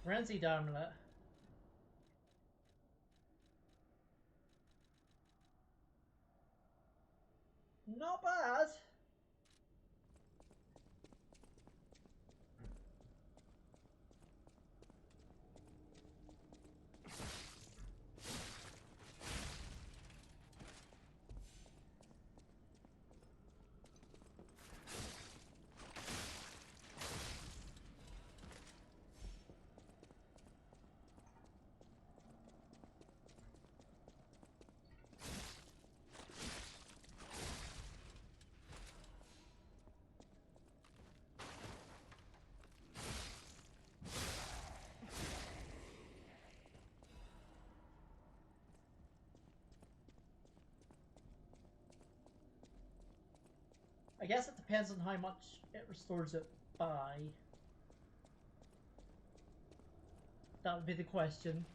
Frenzied Amulet. Not bad. I guess it depends on how much it restores it by. That would be the question.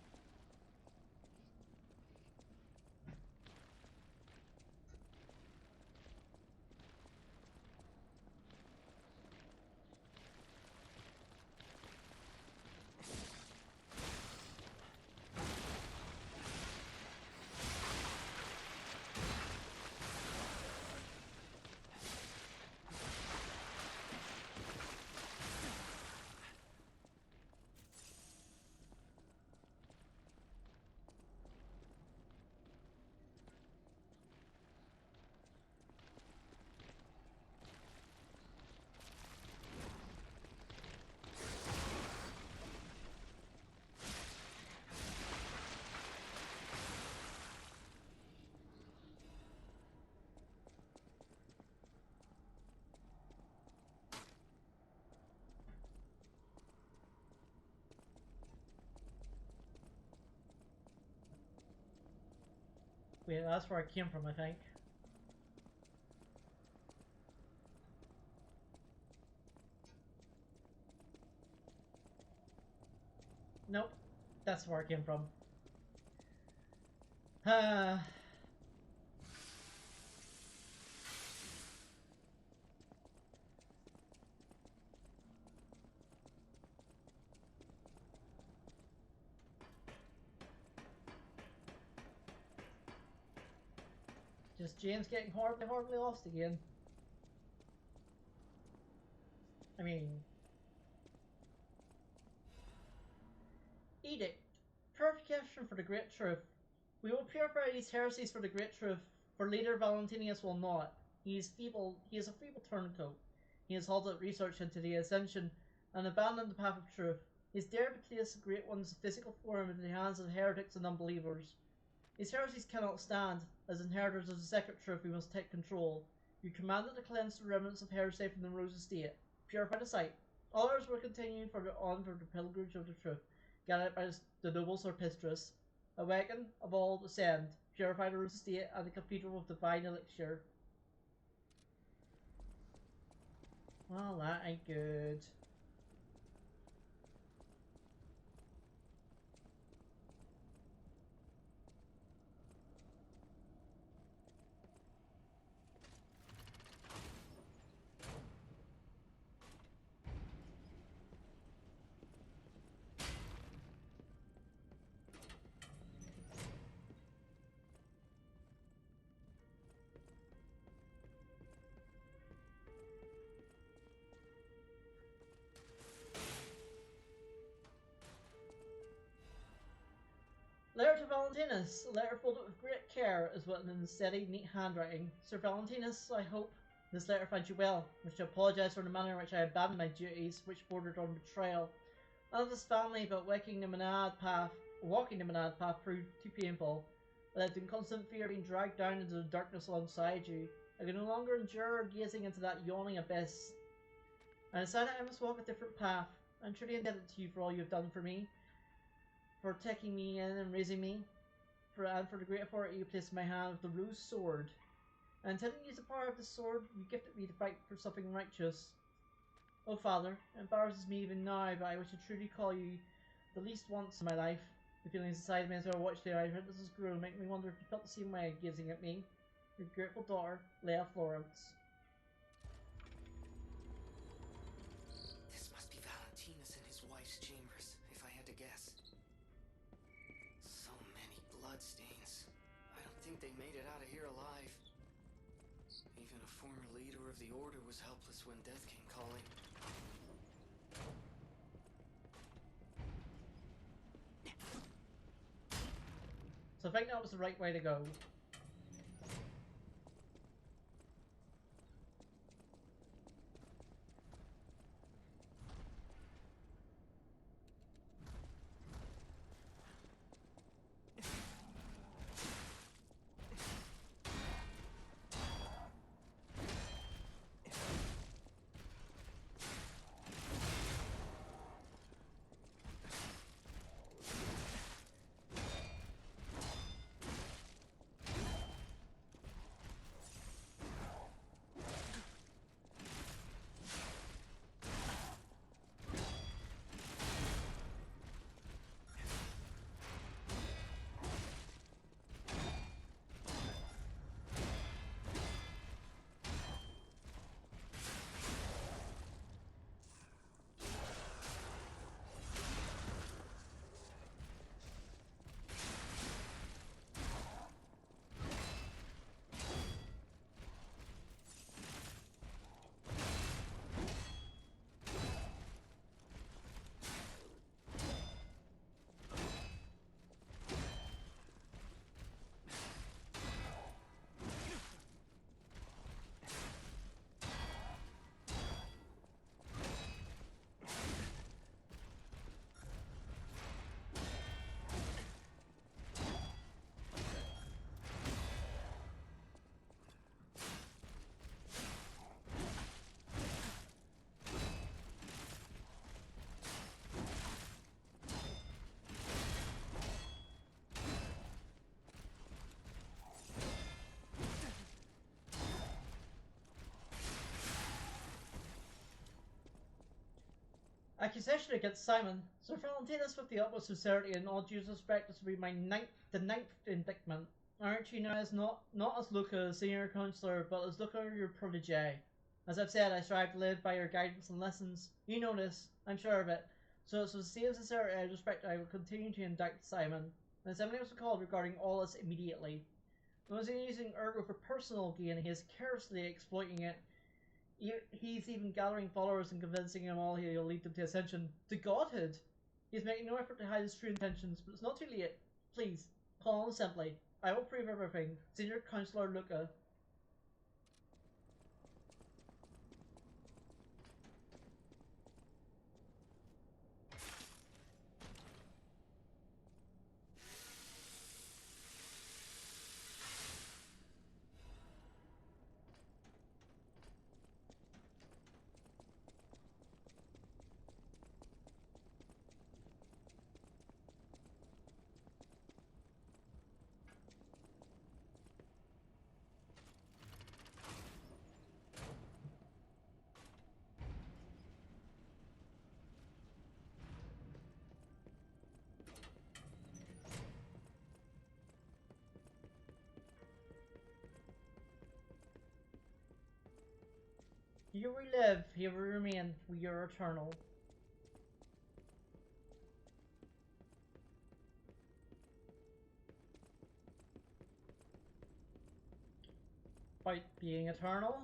Wait, that's where I came from, I think. Nope, that's where I came from. Just James getting horribly lost again. I mean... Edict. Purification for the great truth. We will purify these heresies for the great truth, for leader Valentinius will not. He is a feeble turncoat. He has halted research into the Ascension, and abandoned the path of truth. He has dared to place the Great One's physical form into the hands of heretics and unbelievers. These heresies cannot stand. As inheritors of the sacred truth, we must take control. You commanded to cleanse the remnants of heresy from the Rose Estate. Purify the site. Others will continue on for the pilgrimage of the truth, guided by the noble Sorpistris. Awaken, evolve, ascend. Purify the Rose Estate and the Cathedral of Divine Elixir. Well, that ain't good. Letter to Valentinus. A letter folded with great care is written in steady, neat handwriting. Sir Valentinus, I hope this letter finds you well. I wish to apologise for the manner in which I abandoned my duties, which bordered on betrayal. I love this family, but walking the monad path proved too painful. I lived in constant fear of being dragged down into the darkness alongside you. I could no longer endure gazing into that yawning abyss. I decided I must walk a different path. I'm truly indebted to you for all you have done for me, for taking me in and raising me, and for the great authority you placed in my hand with the Rose Sword. And intending to use the power of this sword, you gifted me to fight for something righteous. Oh, Father, it embarrasses me even now, but I wish to truly call you the least once in my life. The feelings inside me as I watched the eyewitnesses grow make me wonder if you felt the same way gazing at me. Your grateful daughter, Leia Florence. This must be Valentinus in his wife's chambers, if I had made it out of here alive. Even a former leader of the Order was helpless when death came calling. So I think that was the right way to go. Accusation against Simon. Sir Fallon, take this with the utmost sincerity and all due respect. This will be the ninth indictment. I urge you now as not as Luca, senior counselor, but as Luca, your protege. As I've said, I strive to live by your guidance and lessons. You know this, I'm sure of it. So with the same sincerity and respect, I will continue to indict Simon. And as Emily was called regarding all this immediately. When he is using Ergo for personal gain, he is carelessly exploiting it. He's even gathering followers and convincing them all he'll lead them to ascension to godhood. He's making no effort to hide his true intentions, but it's not too late. Please, call him simply. I will prove everything. Senior Counselor Luca. Here we live, here we remain, we are eternal. By being eternal.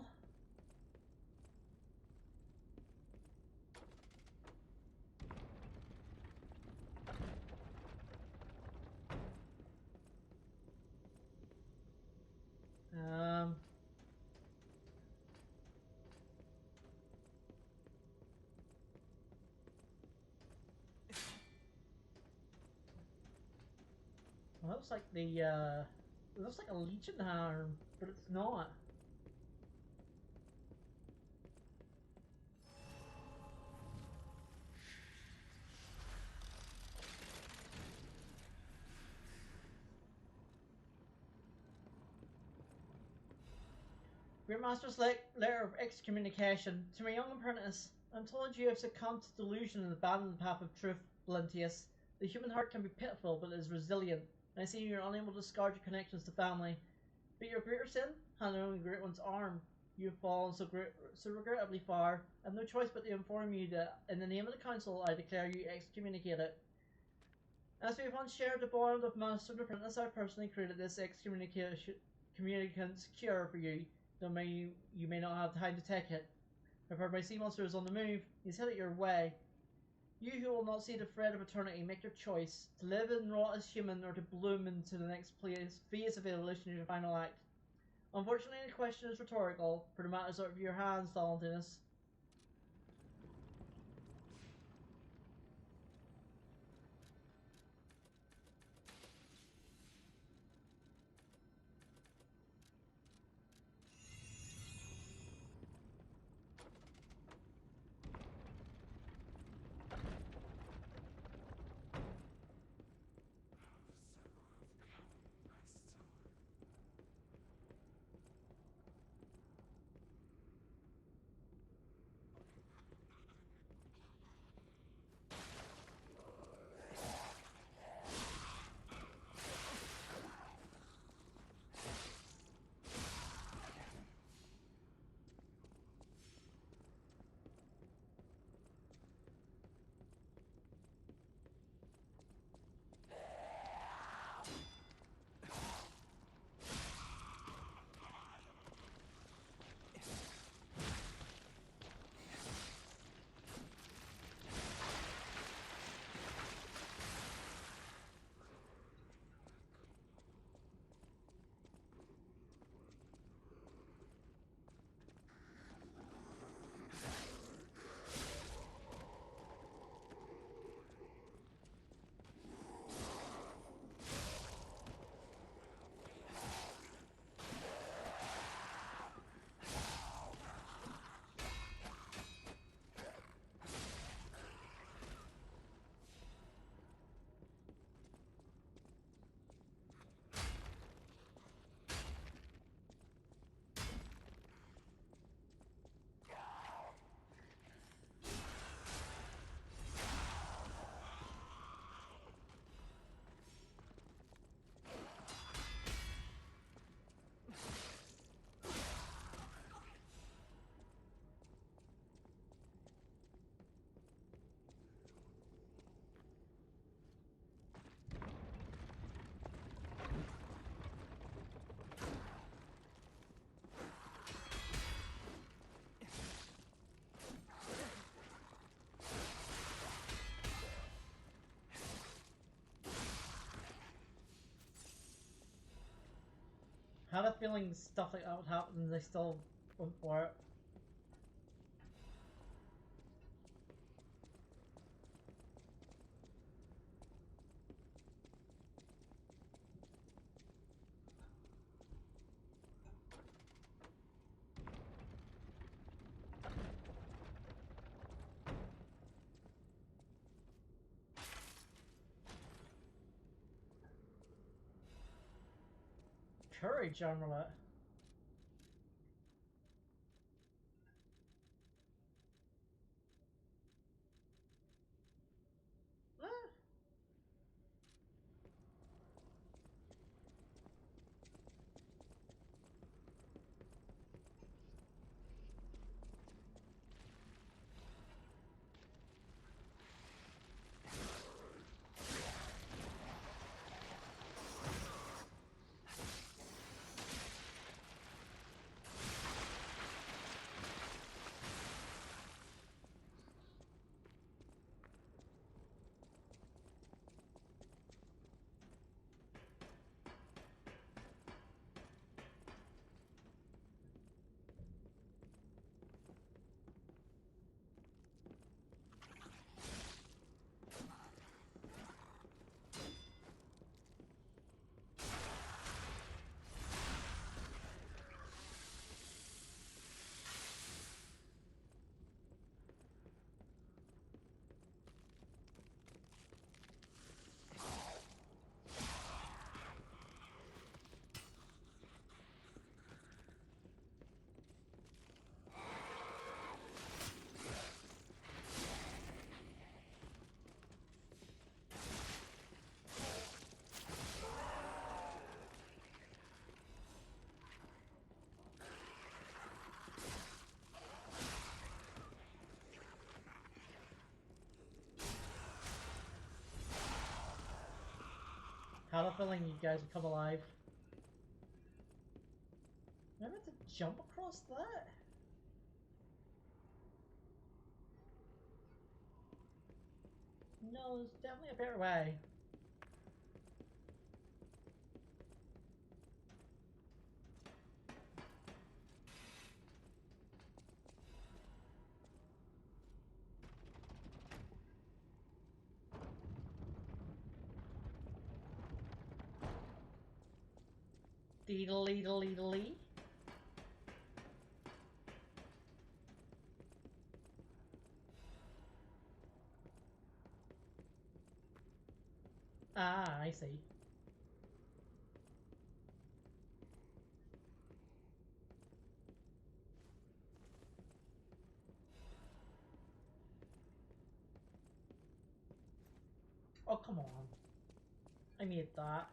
Well, looks like it looks like a Legion arm, but it's not. Grandmaster's letter of excommunication. To my young apprentice, I'm told you have succumbed to delusion and abandoned the path of truth, Valentius. The human heart can be pitiful, but it is resilient, and I see you're unable to discard your connections to family. But your greater sin, handling the great one's arm. You have fallen so regrettably far. I have no choice but to inform you that, in the name of the council, I declare you excommunicated. As we once shared the bond of master and apprentice, I personally created this communicant's cure for you, though you may not have time to take it. I've heard my sea monster is on the move. He's headed your way. You who will not see the thread of eternity, make your choice: to live and rot as human, or to bloom into the next phase of evolution in your final act. Unfortunately, the question is rhetorical, for the matter is out of your hands, Valentinus. Had a feeling stuff like that would happen and they still went for it. Courage amulet. Ah. had a feeling you guys would come alive. Am I meant to jump across that? No, there's definitely a better way. Deedle-lee-dle-lee-dle-lee. Ah, I see. Oh, come on. I made that.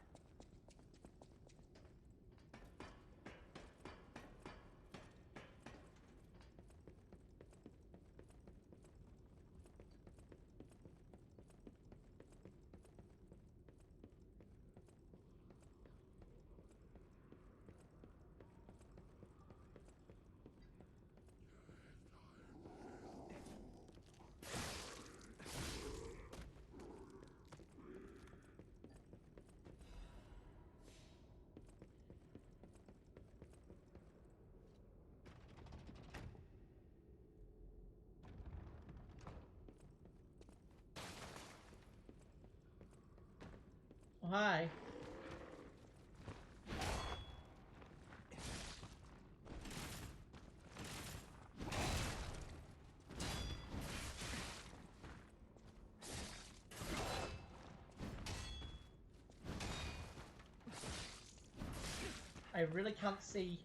Oh, hi. I really can't see.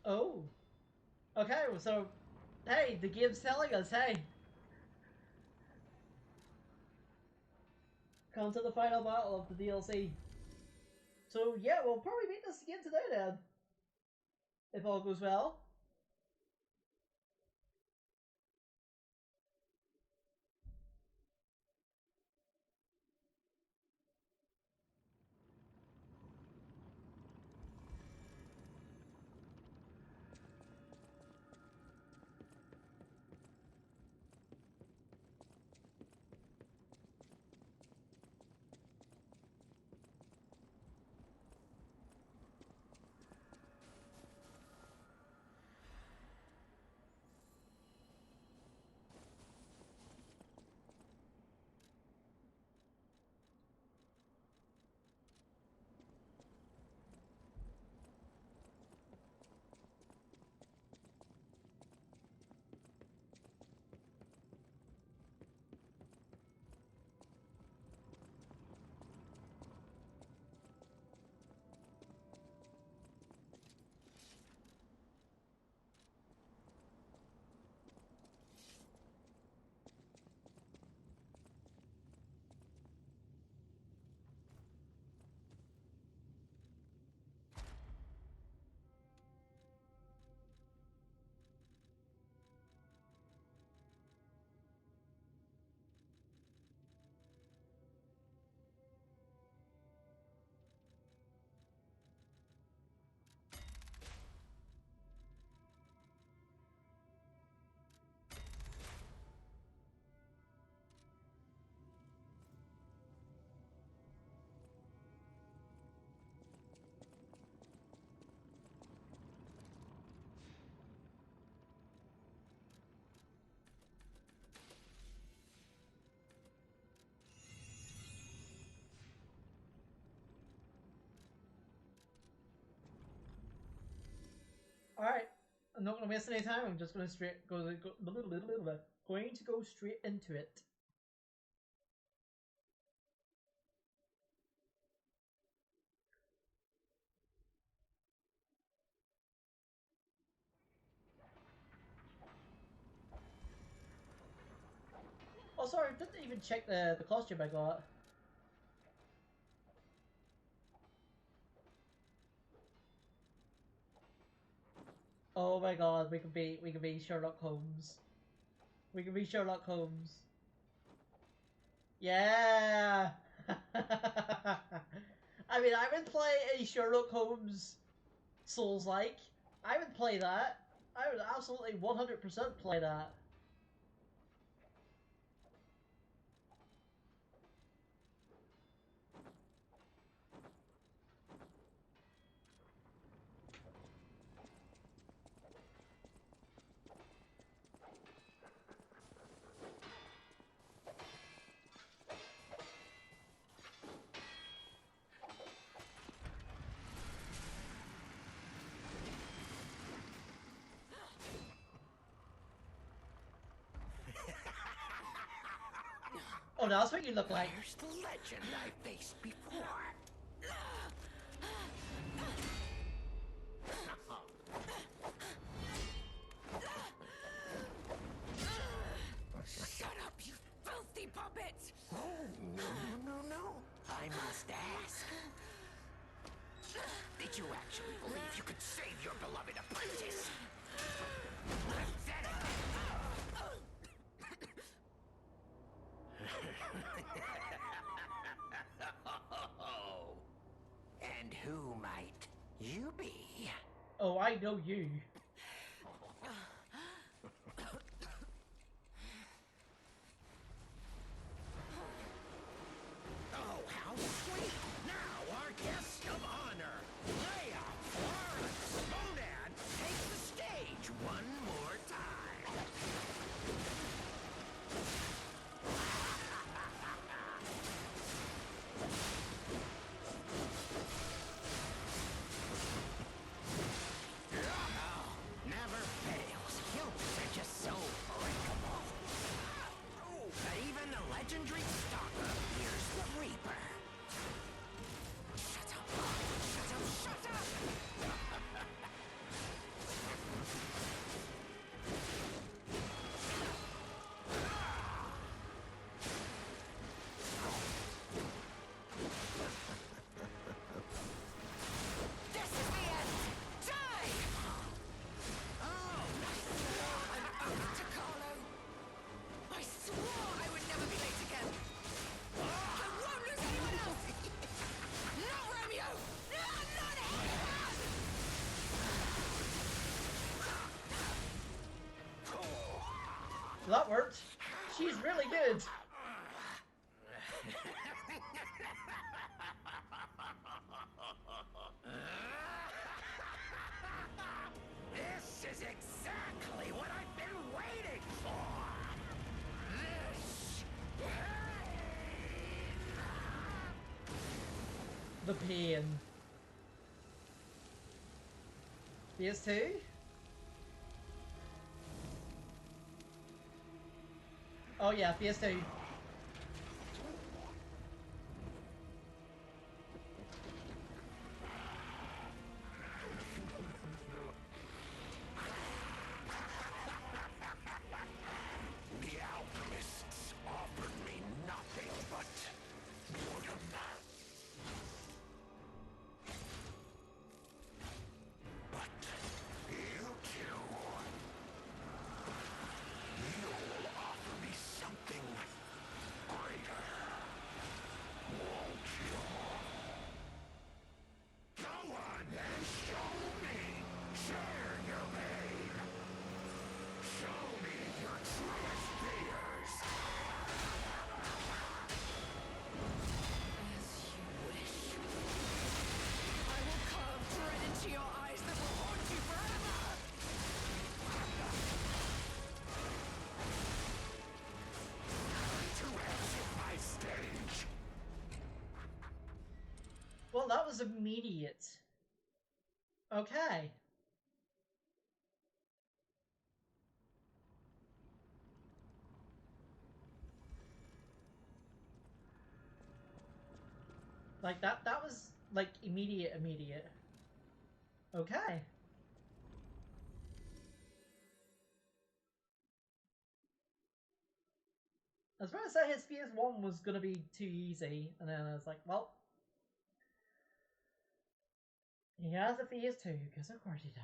Oh. Okay, so, hey, the game's telling us, hey. Come to the final battle of the DLC. So, yeah, we'll probably beat this again today then. If all goes well. Alright, I'm not gonna waste any time, I'm just gonna going to go straight into it. Oh, sorry, I didn't even check the costume I got. Oh my god, we can be Sherlock Holmes. We can be Sherlock Holmes. Yeah. I mean, I would play a Sherlock Holmes Souls-like. I would play that. I would absolutely 100% play that. Oh, that's what you look like. Here's the legend I faced before. Shut up, you filthy puppet! Oh, no. I must ask. Did you actually believe you could save your beloved apprentice? And who might you be? Oh, I know you. Oh, how sweet! Now our guest of honor, Leia Florence Monad, takes the stage one more time. Oh, never fails. Humans are just so breakable. Even the legendary stalker hears the Reaper. Shut up! Shut up! This is the end! Die! Oh, Carlo! I swore I would never be late again! I won't lose anyone else! Not Romeo! No, not him! That worked. She's really good. This is exactly what I've been waiting for! This The pain. PS2? Oh yeah, PS2. The alchemists offered me nothing but boredom. But you two, you'll offer me something greater, won't you? Go on and show me. Share your pain. Show me your truest fears. As you wish. I will carve dread into your eyes that will haunt you forever! To exit my stage. Well, that was immediate. Okay. Like, that was, like, immediate. Okay. I was about to say his PS1 was gonna be too easy, and then I was like, well, he has a PS2, because of course he does.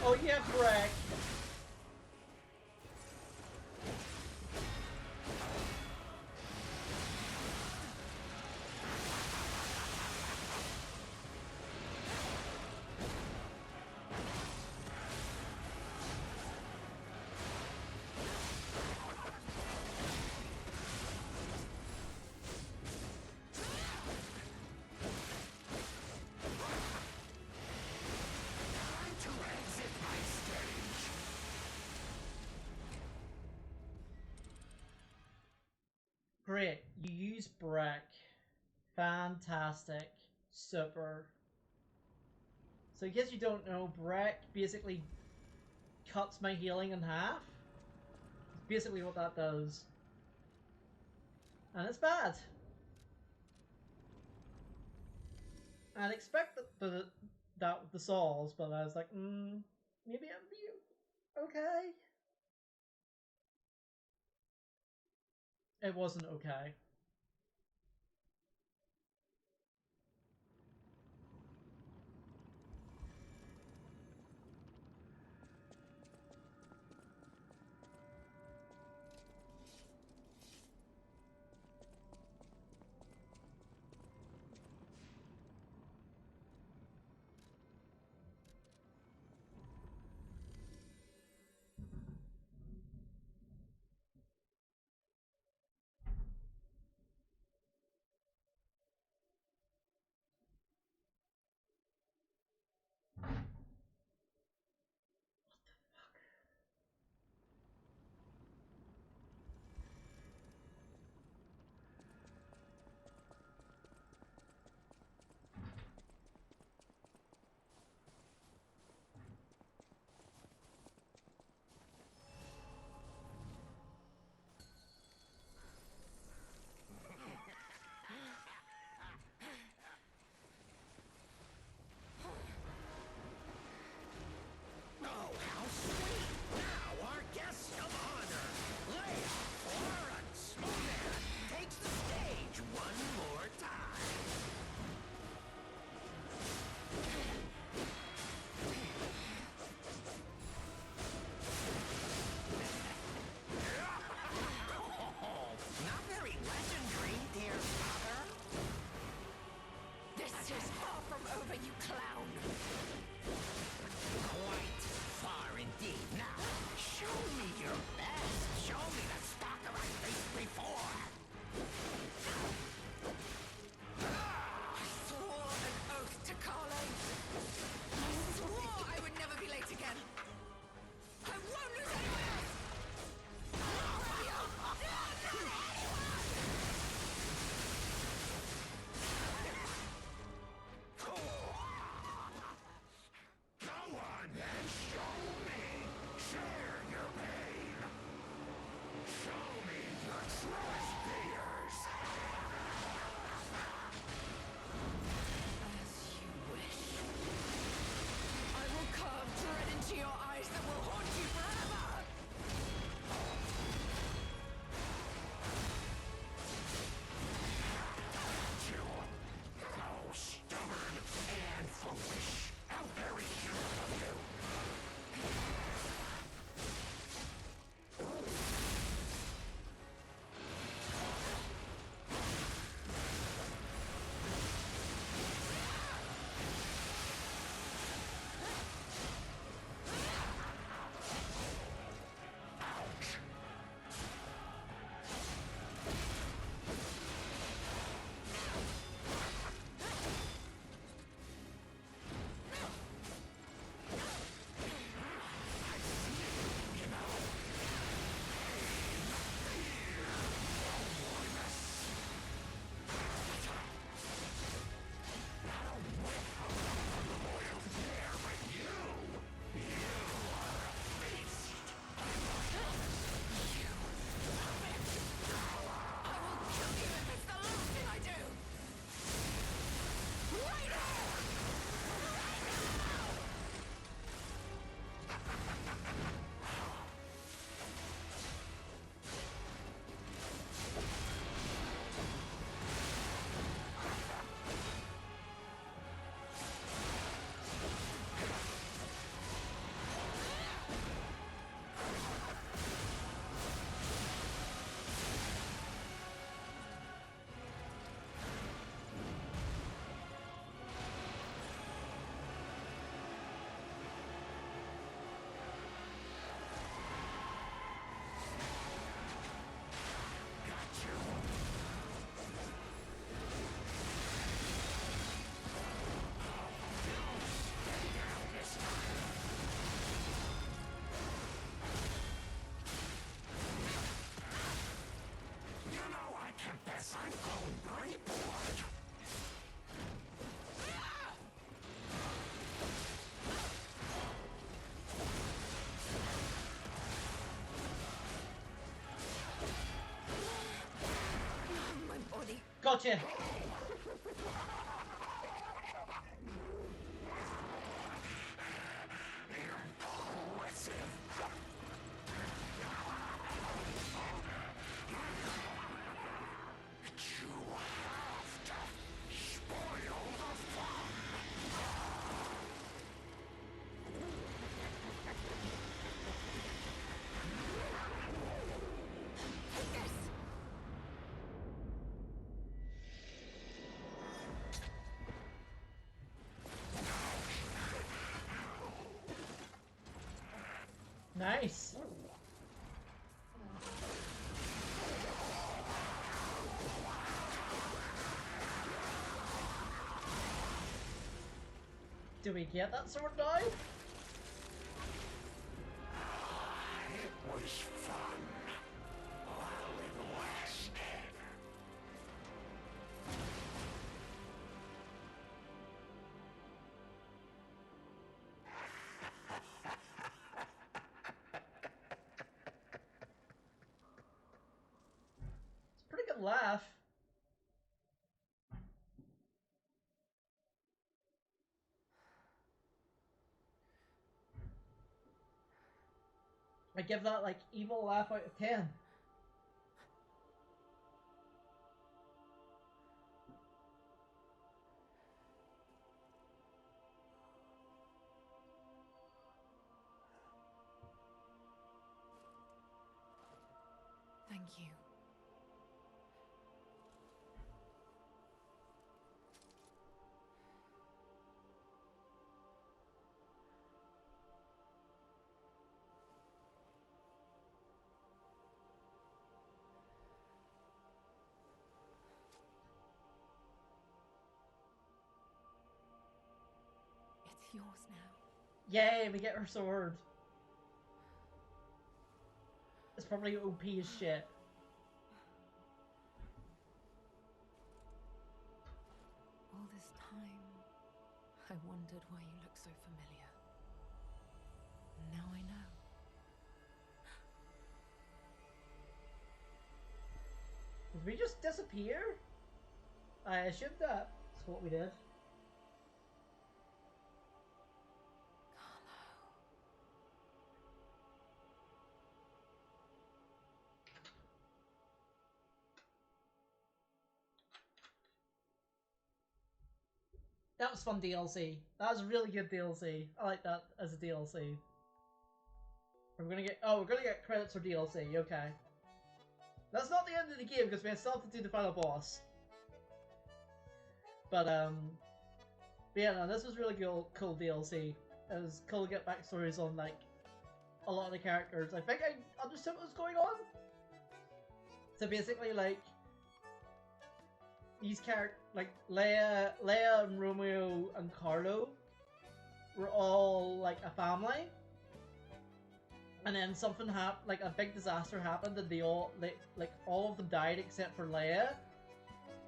Oh yeah, Greg. Great. You use Brick. Fantastic. Super. So in case you don't know, Brick basically cuts my healing in half. It's basically what that does. And it's bad. I'd expect that with the souls, but I was like, maybe it'll be okay. It wasn't okay. Gotcha. Nice. Do we get that sword now? It was fun while it lasted. It's a pretty good laugh. I give that like evil laugh out of 10. Thank you. It's yours now. Yay, we get her sword. It's probably OP as shit. All this time, I wondered why you look so familiar. Now I know. Did we just disappear? I assumed that's what we did. That was fun DLC. That was a really good DLC. I like that as a DLC. We're gonna get credits for DLC, okay. That's not the end of the game because we still have to do the final boss. But yeah, no, this was really cool DLC. It was cool to get backstories on like a lot of the characters. I think I understood what was going on. So basically, like these characters, like Leia and Romeo and Carlo, were all like a family. And then something happened, like a big disaster happened, and they all, like all of them died except for Leia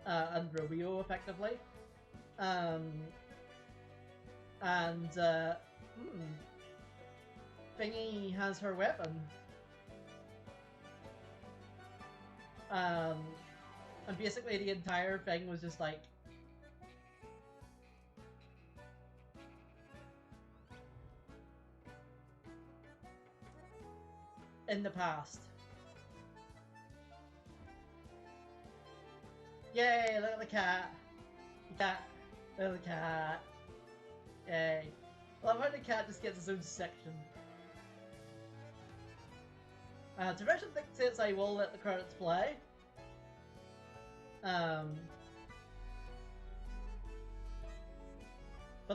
and Romeo, effectively. Thingy has her weapon. And basically the entire thing was just like in the past. Yay, look at the cat. The cat. Look at the cat. Yay. I love how the cat just gets its own section. Tradition dictates I will let the credits play. But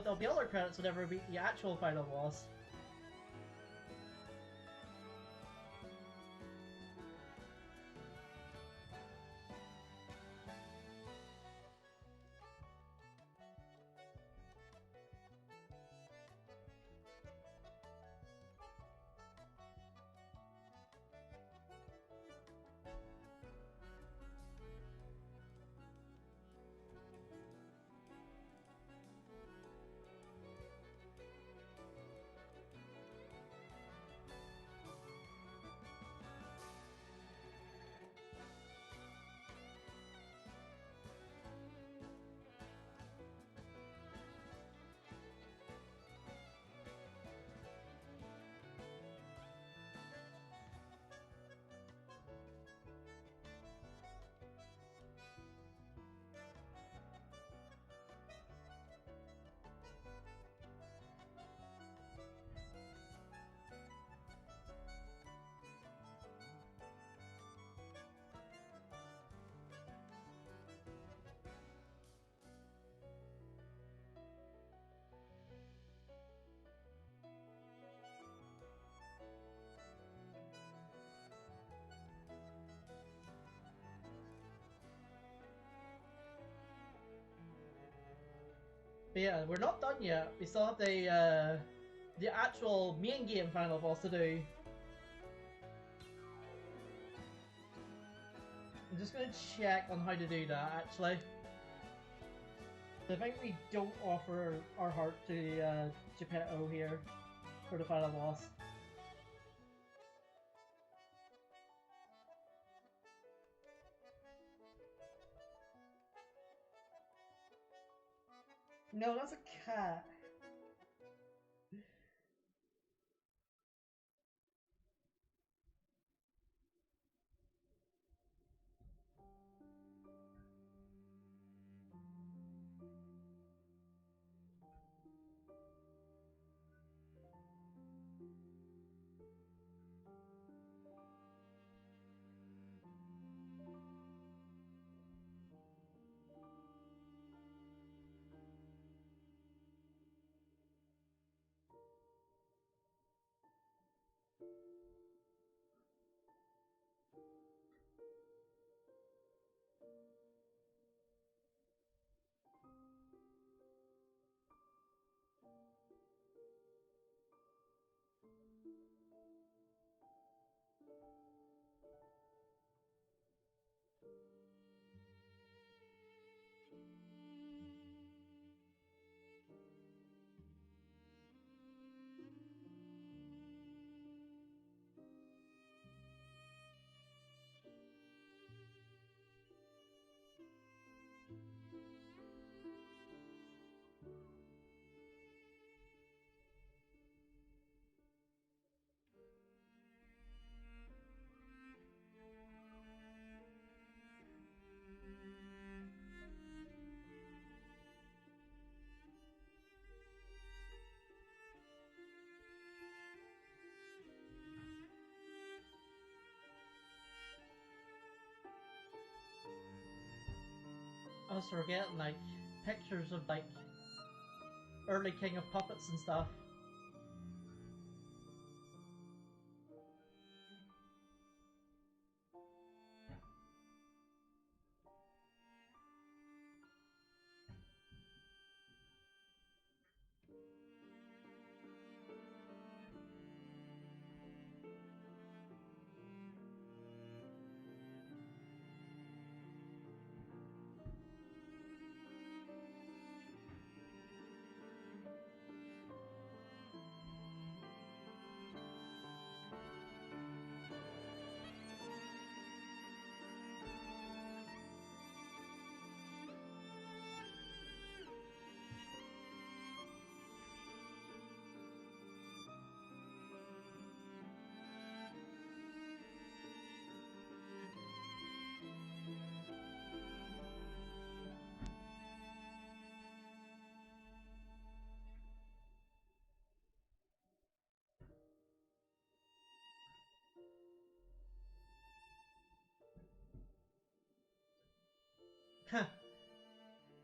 there'll be other credits whenever we beat the actual final boss. But yeah, we're not done yet. We still have the actual main game final boss to do. I'm just gonna check on how to do that actually. I think we don't offer our heart to Geppetto here for the final boss. No, that's a cat. I was forgetting like pictures of like early King of Puppets and stuff.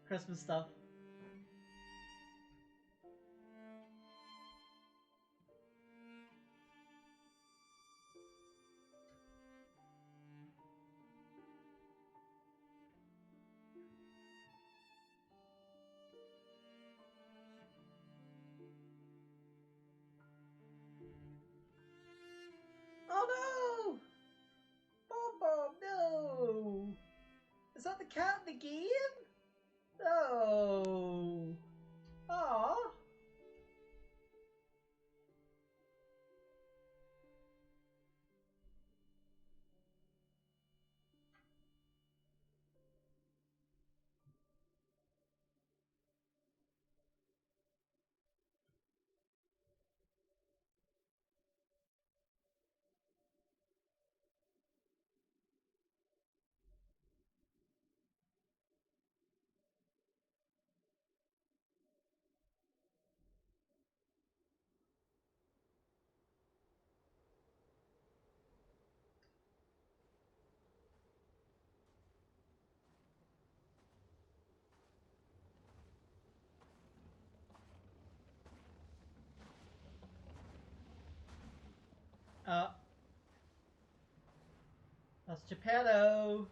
Christmas stuff. Oh no! Bob, no! Is that the cat in the game? No! Aww! Uh, that's Geppetto!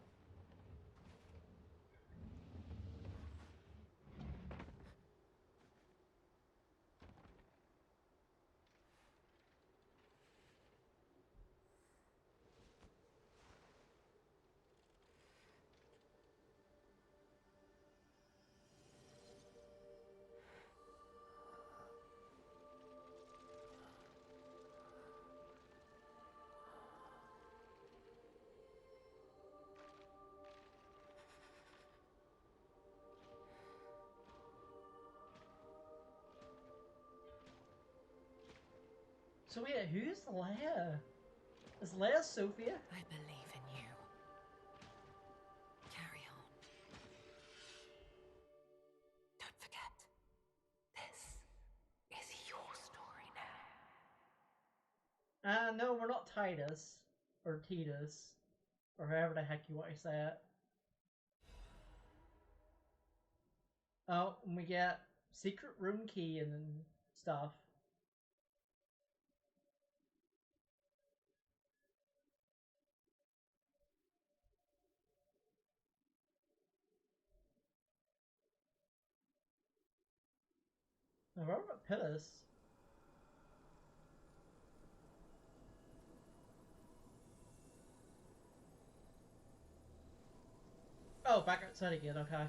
So wait, who's Leia? Is Leia Sophia? I believe in you. Carry on. Don't forget, this is your story now. No, we're not Titus. Or Titus. Or however the heck you want to say it. Oh, and we get secret room key and stuff. Now, what about Pittis? Oh, back outside again, okay.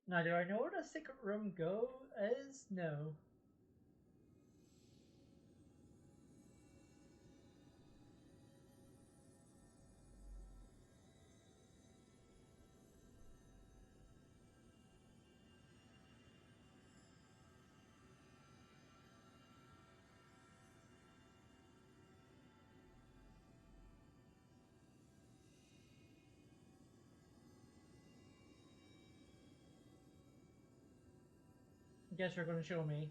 Now, do I know where the secret room is? No. I guess you're going to show me.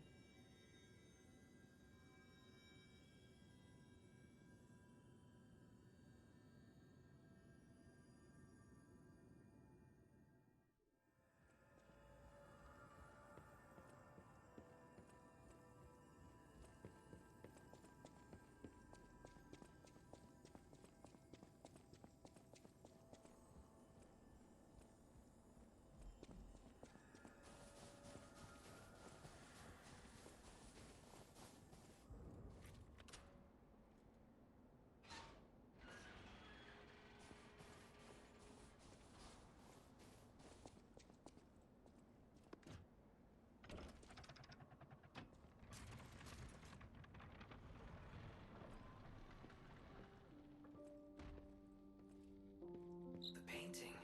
The painting.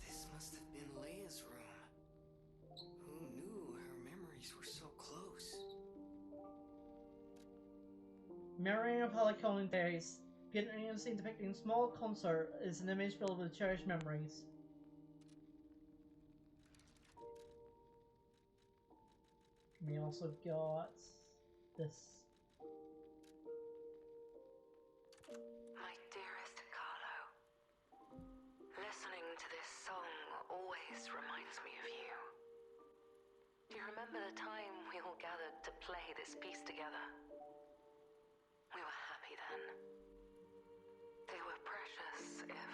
This must have been Leia's room. Who knew her memories were so close? Mirroring of Helicon days. Painting a scene depicting a small concert is an image filled with cherished memories. We also got this. My dearest Carlo, listening to this song always reminds me of you. Do you remember the time we all gathered to play this piece together? We were happy then. They were precious, if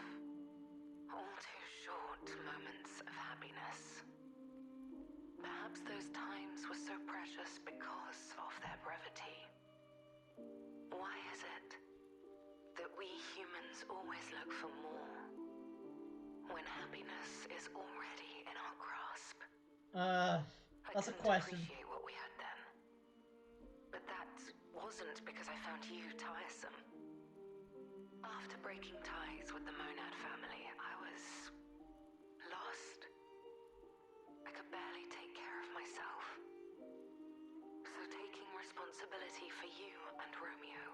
all too short moments of happiness. Perhaps those times were so precious because of their brevity. Why is it that we humans always look for more when happiness is already in our grasp? That's a I couldn't question. appreciate what we had then. But that wasn't because I found you tiresome. After breaking ties with the Monad family, I was lost. I could barely take care of myself. So taking responsibility for you and Romeo,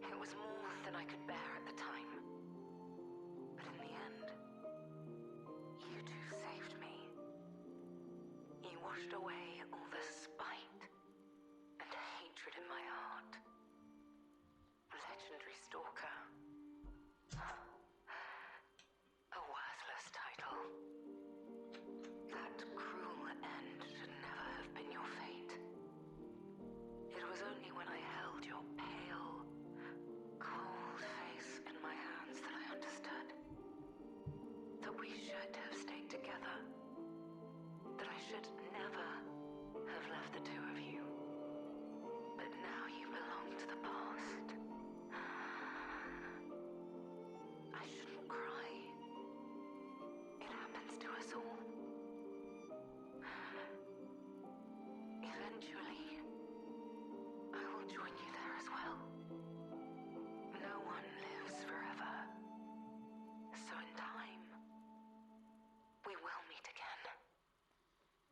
it was more than I could bear at the time. But in the end, you two saved me. You washed away all the spite and hatred in my should never have left the two of you. But now you belong to the past. I shouldn't cry. It happens to us all. Eventually, I will join you there as well. No one lives forever. So in time, we will meet again.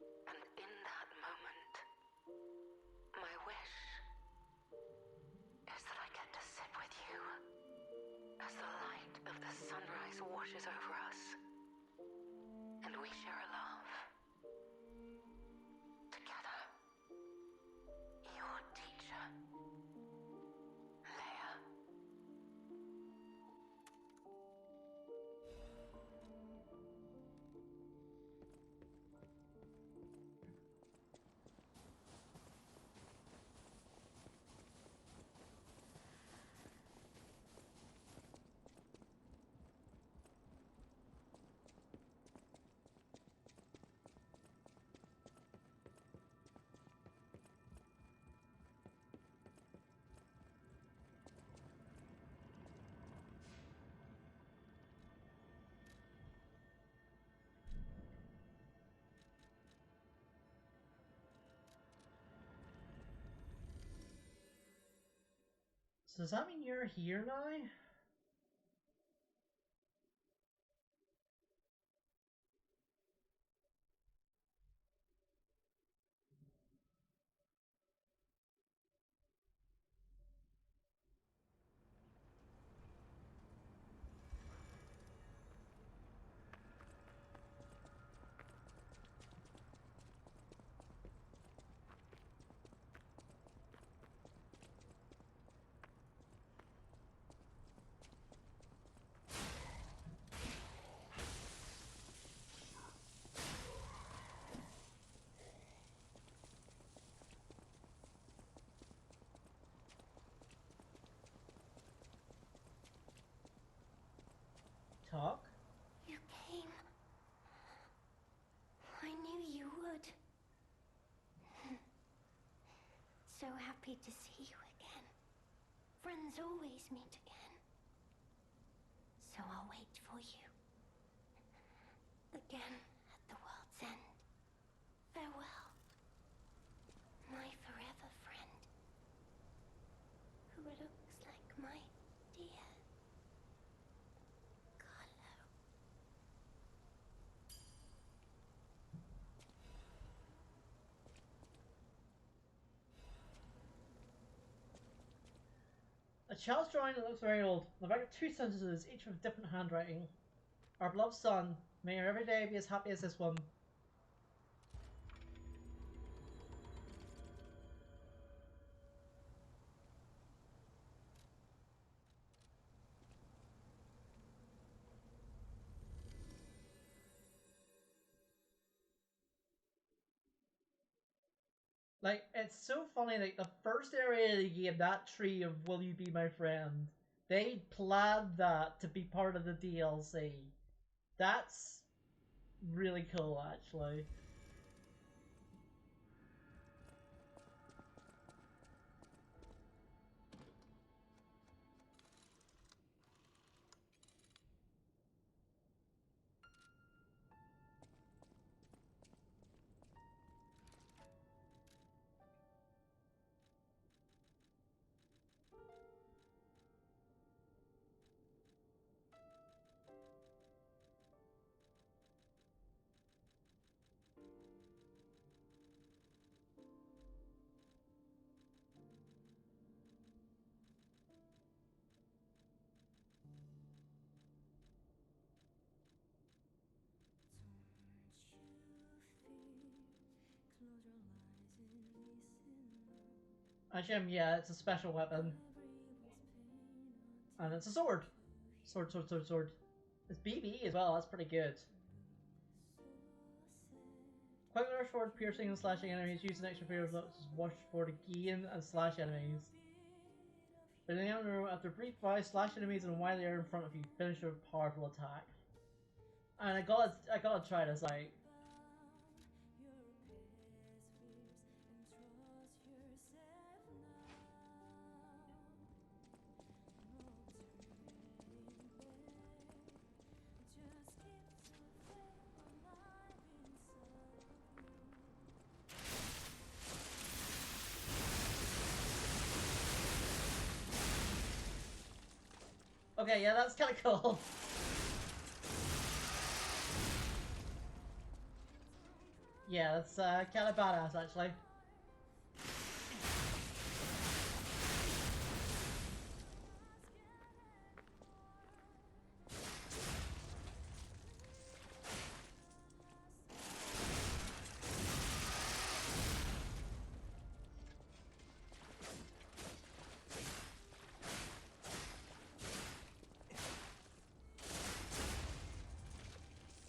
And in that moment, my wish is that I get to sit with you as the light of the sunrise washes over us, and we share a laugh together. Your teacher, Leia. So does that mean you're here now? Talk? You came. I knew you would. So happy to see you again. Friends always meet again. So I'll wait for you. Again at the world's end. Farewell. My forever friend. Who looks like my dear Carlo. A child's drawing that looks very old. The back of two sentences, each with different handwriting. Our beloved son, may your every day be as happy as this one. Like, it's so funny, like, the first area of the game, that tree of Will You Be My Friend, they planned that to be part of the DLC. That's really cool, actually. Actually, yeah, it's a special weapon. And it's a sword. Sword, sword, sword, sword. It's BB as well, that's pretty good. Quick rush forward, piercing and slashing enemies. Use an extra pair of looks, wash forward again and slash enemies. But in the end row, after brief fire, slash enemies and while they're in front of you, finish your powerful attack. And I gotta try this out. Okay, yeah, that's kind of cool. Yeah, that's kind of badass, actually.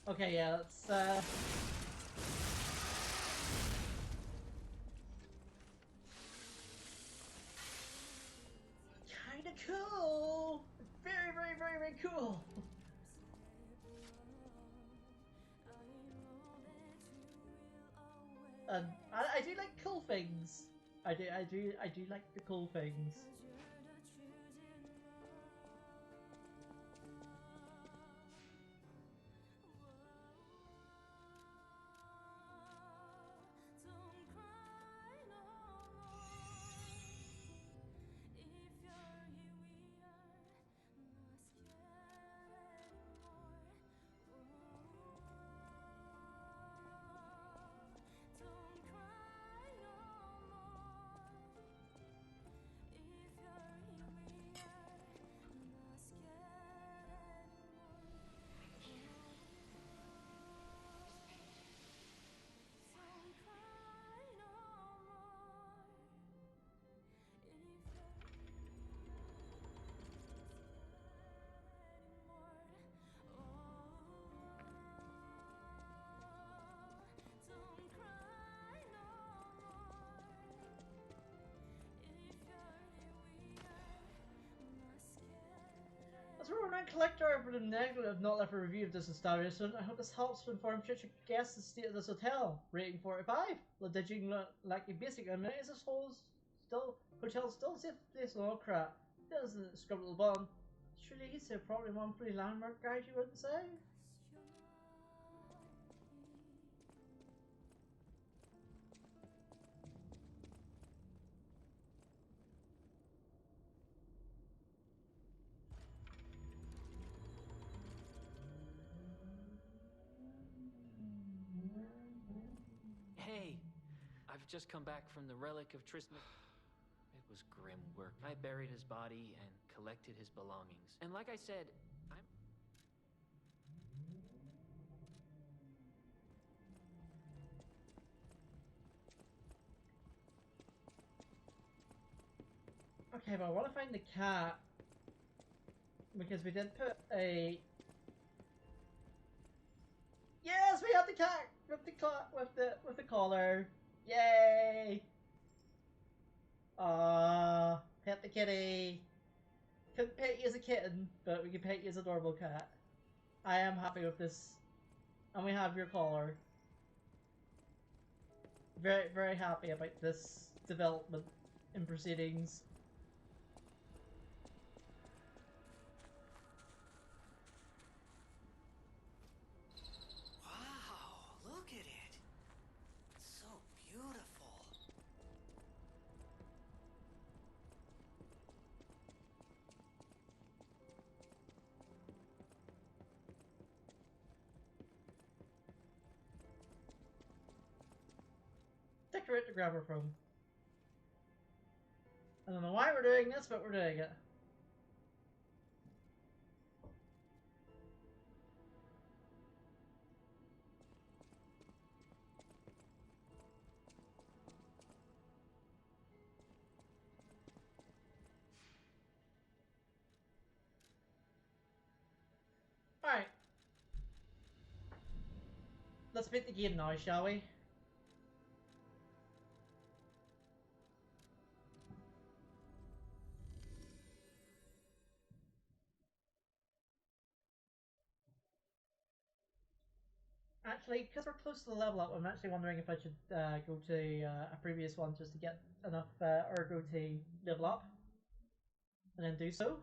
Okay, yeah, that's kind of cool. Very, very, very, very cool. And I do like cool things. I do like the cool things. As a renowned collector of the negative have not left a review of this establishment, I hope this helps to inform future guests the state of this hotel. Rating 45. The ditching like a basic amenities, this hotel still safe place and all crap. Doesn't scrub at the bottom. Surely he's probably one pretty landmark guide, you wouldn't say? Hey, I've just come back from the relic of Tristan. It was grim work. I buried his body and collected his belongings. And like I said, I'm... Okay, but I want to find the cat because we did put a. Yes, we have the cat with the collar. Yay! Pet the kitty. Couldn't pet you as a kitten, but we can pet you as a adorable cat. I am happy with this, and we have your collar. Very, very happy about this development in proceedings. Wow, look at it. It's so beautiful. Decorate the grabber from. I don't know why we're doing this, but we're doing it. Alright. Let's beat the game now, shall we? Actually, because we're close to the level up, I'm actually wondering if I should go to a previous one just to get enough ergo to level up. And then do so.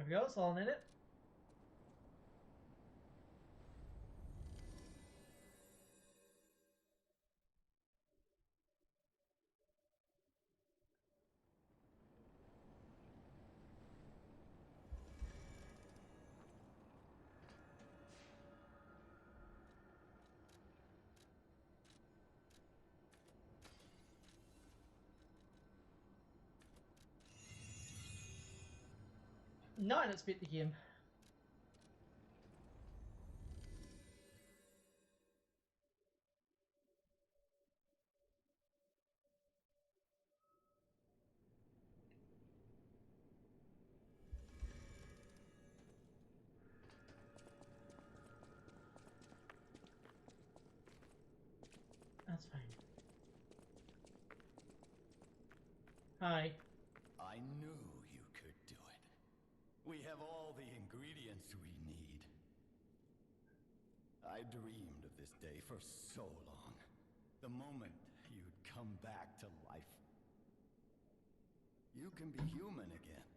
we go, it's all in it. Now let's beat the game. That's fine. Hi. I knew you could do it. We have all the ingredients we need. I dreamed of this day for so long. The moment you'd come back to life. You can be human again.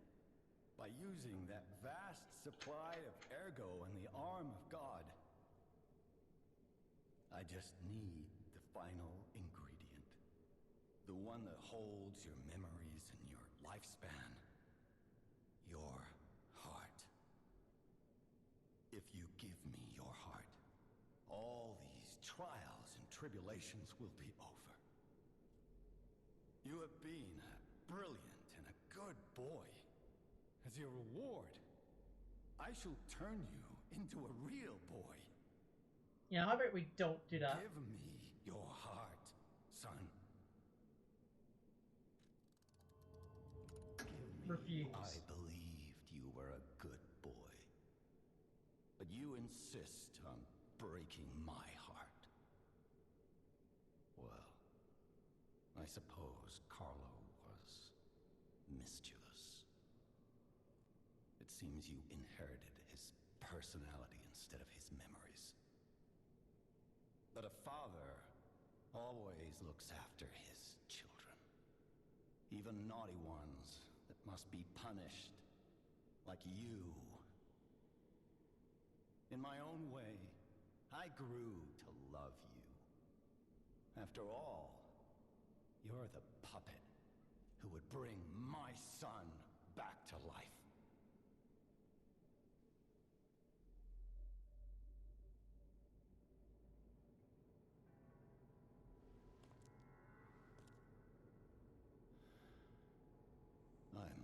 By using that vast supply of ergo in the arm of God. I just need the final ingredient. The one that holds your memories and your lifespan. Your heart. If you give me your heart, all these trials and tribulations will be over. You have been a brilliant and a good boy. As your reward, I shall turn you into a real boy. Yeah, how about we don't do that? Give me your heart, son. Refuse. I believed you were a good boy. But you insist on breaking my heart. Well, I suppose Carlo was mischievous. It seems you inherited his personality instead of his memories. But a father always looks after his children. Even naughty ones that must be punished, like you. In my own way, I grew to love you. After all, you're the puppet who would bring my son back to life. I'm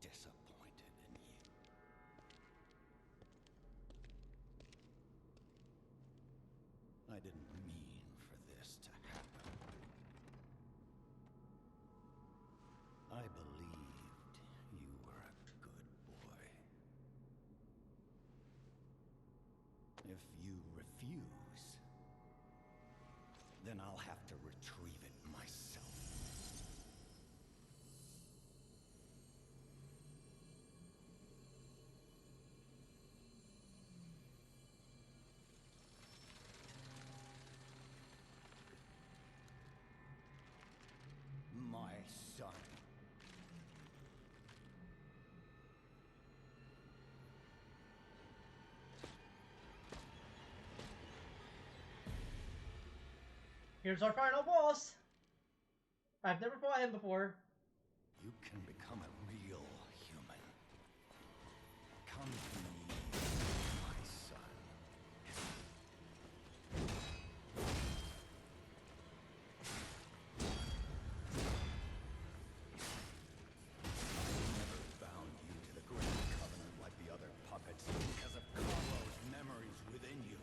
disappointed in you. I didn't mean for this to happen. I believed you were a good boy. If you refuse, then I'll have to retrieve it myself. My son. Here's our final boss. I've never fought him before. You can become a real human. Come to me, my son. I never bound you to the Grand Covenant like the other puppets because of Carlo's memories within you.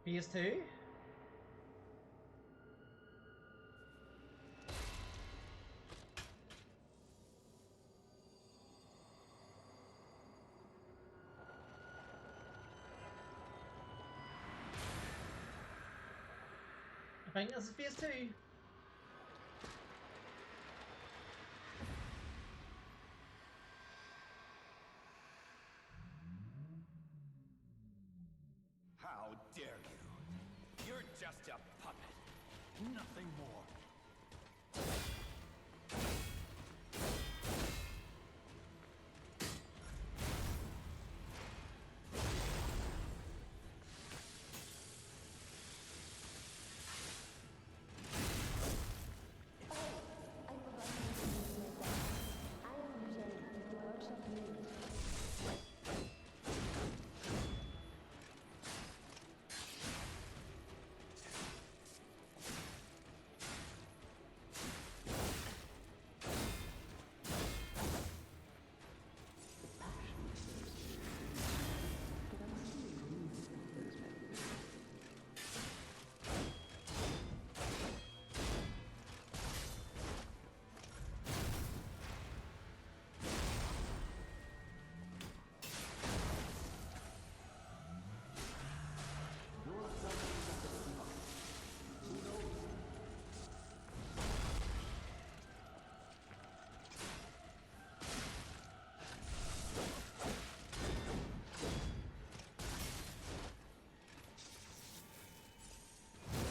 PS2? I think this is PS2. How dare you? You're just a puppet. Nothing more.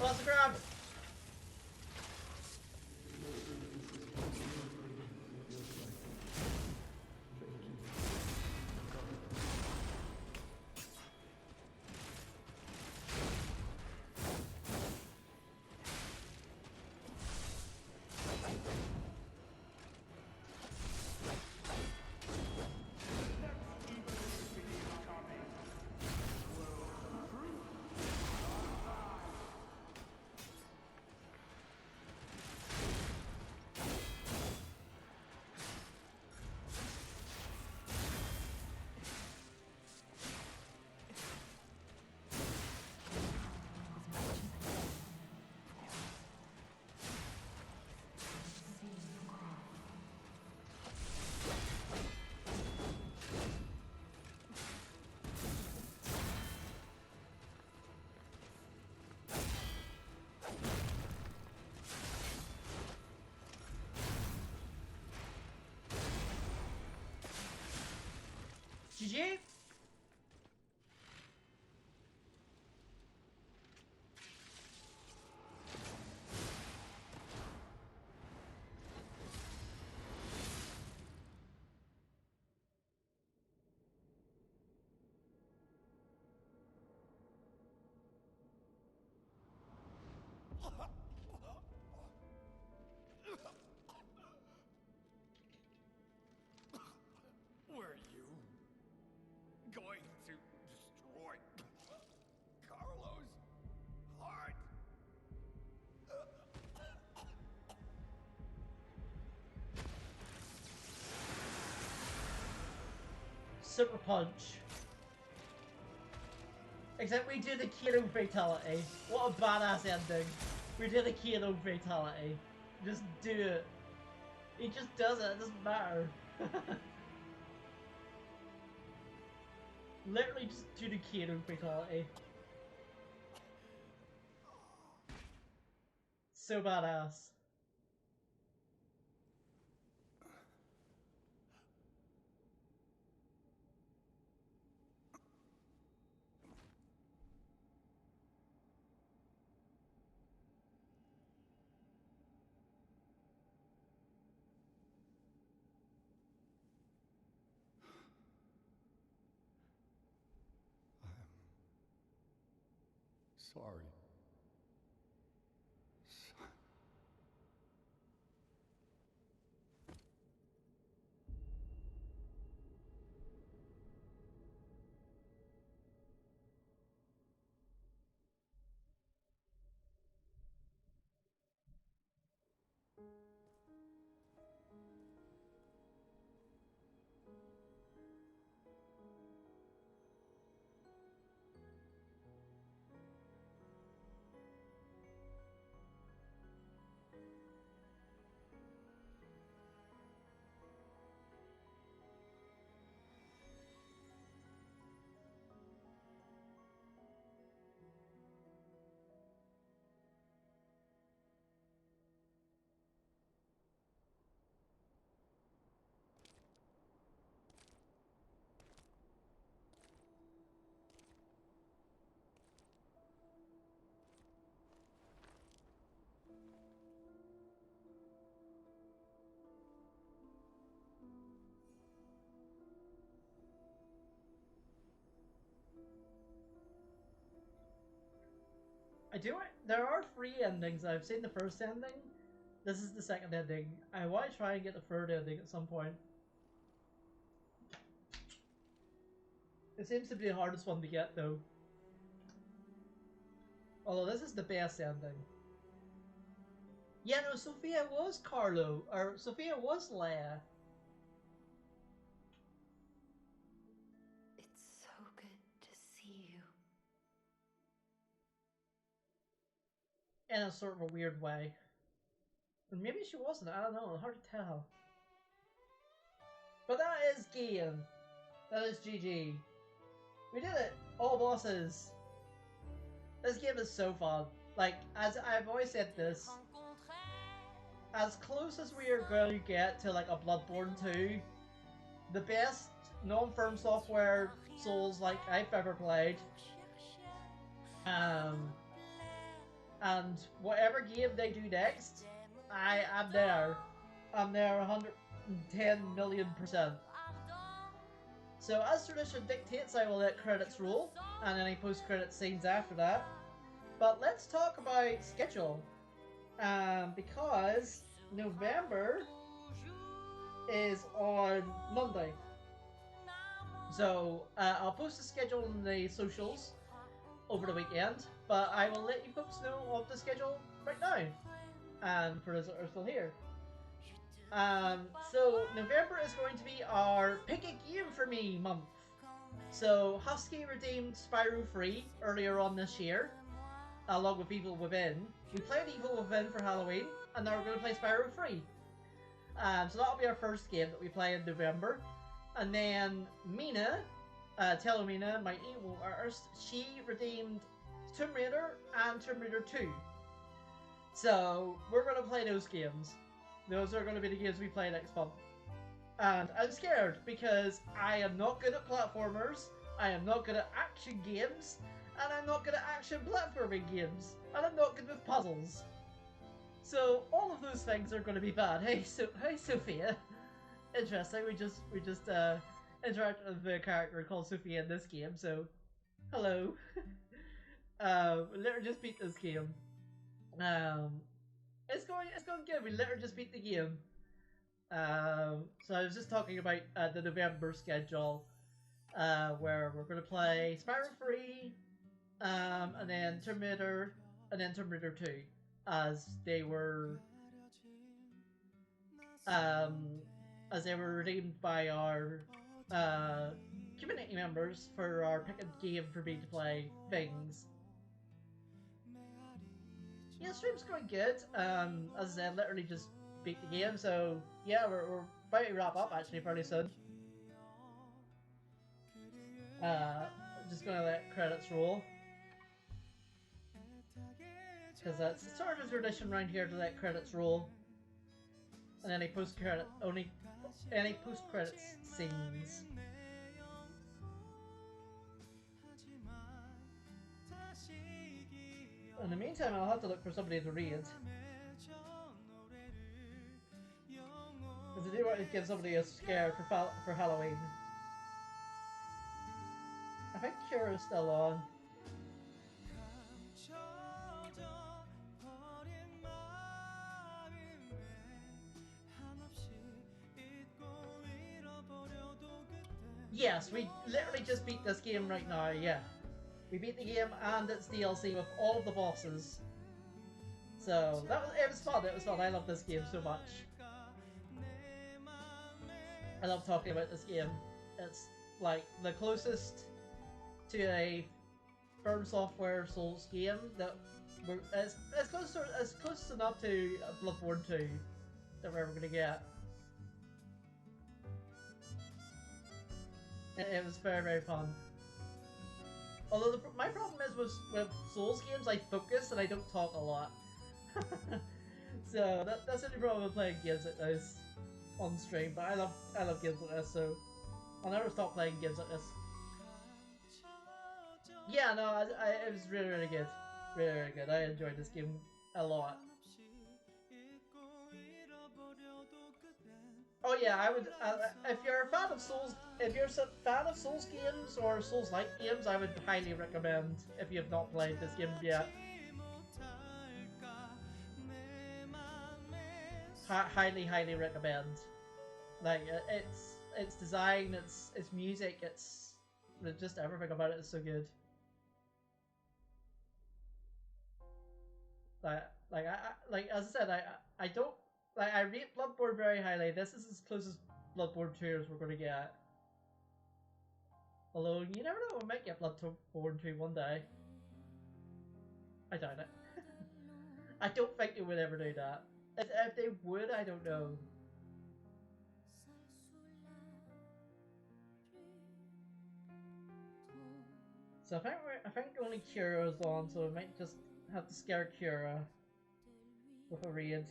Let's grab. GG. Were you going to destroy Carlos' heart? Super punch. Except we do the Kilo fatality. What a badass ending. We do the Kilo fatality. Just do it. He just does it, it doesn't matter. Literally just do the Kilo fatality. So badass. Sorry. I do. There are 3 endings. I've seen the first ending. This is the second ending. I want to try and get the third ending at some point. It seems to be the hardest one to get, though. Although this is the best ending. Yeah, no, Sophia was Carlo, or Sophia was Leia. It's so good to see you. In a sort of a weird way. Or maybe she wasn't, I don't know, hard to tell. But that is game. That is GG. We did it! All bosses! This game is so fun. Like, as I've always said this, as close as we are going to get to like a Bloodborne 2, the best non-firm software Souls like I've ever played. And whatever game they do next, I'm there. I'm there 110 million%. So as tradition dictates, I will let credits roll, and any post-credit scenes after that. But let's talk about schedule. Because November is on Monday. So I'll post the schedule on the socials over the weekend, but I will let you folks know of the schedule right now, for those that are still here. So November is going to be our Pick a Game for Me month. So Husky redeemed Spyro Free earlier on this year, along with Evil Within. We played Evil Within for Halloween, and now we're going to play Spyro Free. So that'll be our first game that we play in November. And then Mina, Telomina, my evil artist, she redeemed Tomb Raider and Tomb Raider 2. So we're going to play those games. Those are going to be the games we play next month. And I'm scared because I am not good at platformers, I am not good at action games, and I'm not good at action platforming games, and I'm not good with puzzles. So all of those things are going to be bad. Hey, hey Sophia. Interesting. We just interacted with a character called Sophia in this game. So hello. Literally just beat this game. It's going good. We literally just beat the game. So I was just talking about the November schedule, where we're going to play Spyro 3, and then Tomb Raider, and then Tomb Raider 2, as they were redeemed by our community members for our pick a game for me to play things. Yeah, stream's going good. As I said, literally just beat the game, so yeah, we're about to wrap up actually fairly soon. Just gonna let credits roll, because that's sort of a tradition around here to let credits roll, and any post credits scenes. In the meantime, I'll have to look for somebody to read. Because I do want to give somebody a scare for Halloween. I think Kira's still on. Yes, we literally just beat this game right now, yeah. We beat the game and its DLC with all of the bosses. So, it was fun, I love this game so much. I love talking about this game. It's like the closest to a Firm Software Souls game that it's close enough to Bloodborne 2 that we're ever gonna get. It was very, very fun. Although my problem is with Souls games, I focus and I don't talk a lot. So that's the only problem with playing games like this on stream. But I love games like this, so I'll never stop playing games like this. Yeah, no, it was really, really good, really, really good. I enjoyed this game a lot. Oh yeah, I would. If you're a fan of Souls, if you're a fan of Souls games or Souls-like games, I would highly recommend if you have not played this game yet. highly recommend. Like its design, its music, it's just everything about it is so good. Like as I said, I don't like I rate Bloodborne very highly. This is as close as Bloodborne 2 as we're gonna get. Although you never know, we might get Bloodborne 2 one day. I doubt it. I don't think they would ever do that. If they would, I don't know. So I think only Kira's on, so we might just have to scare Kira with a raid.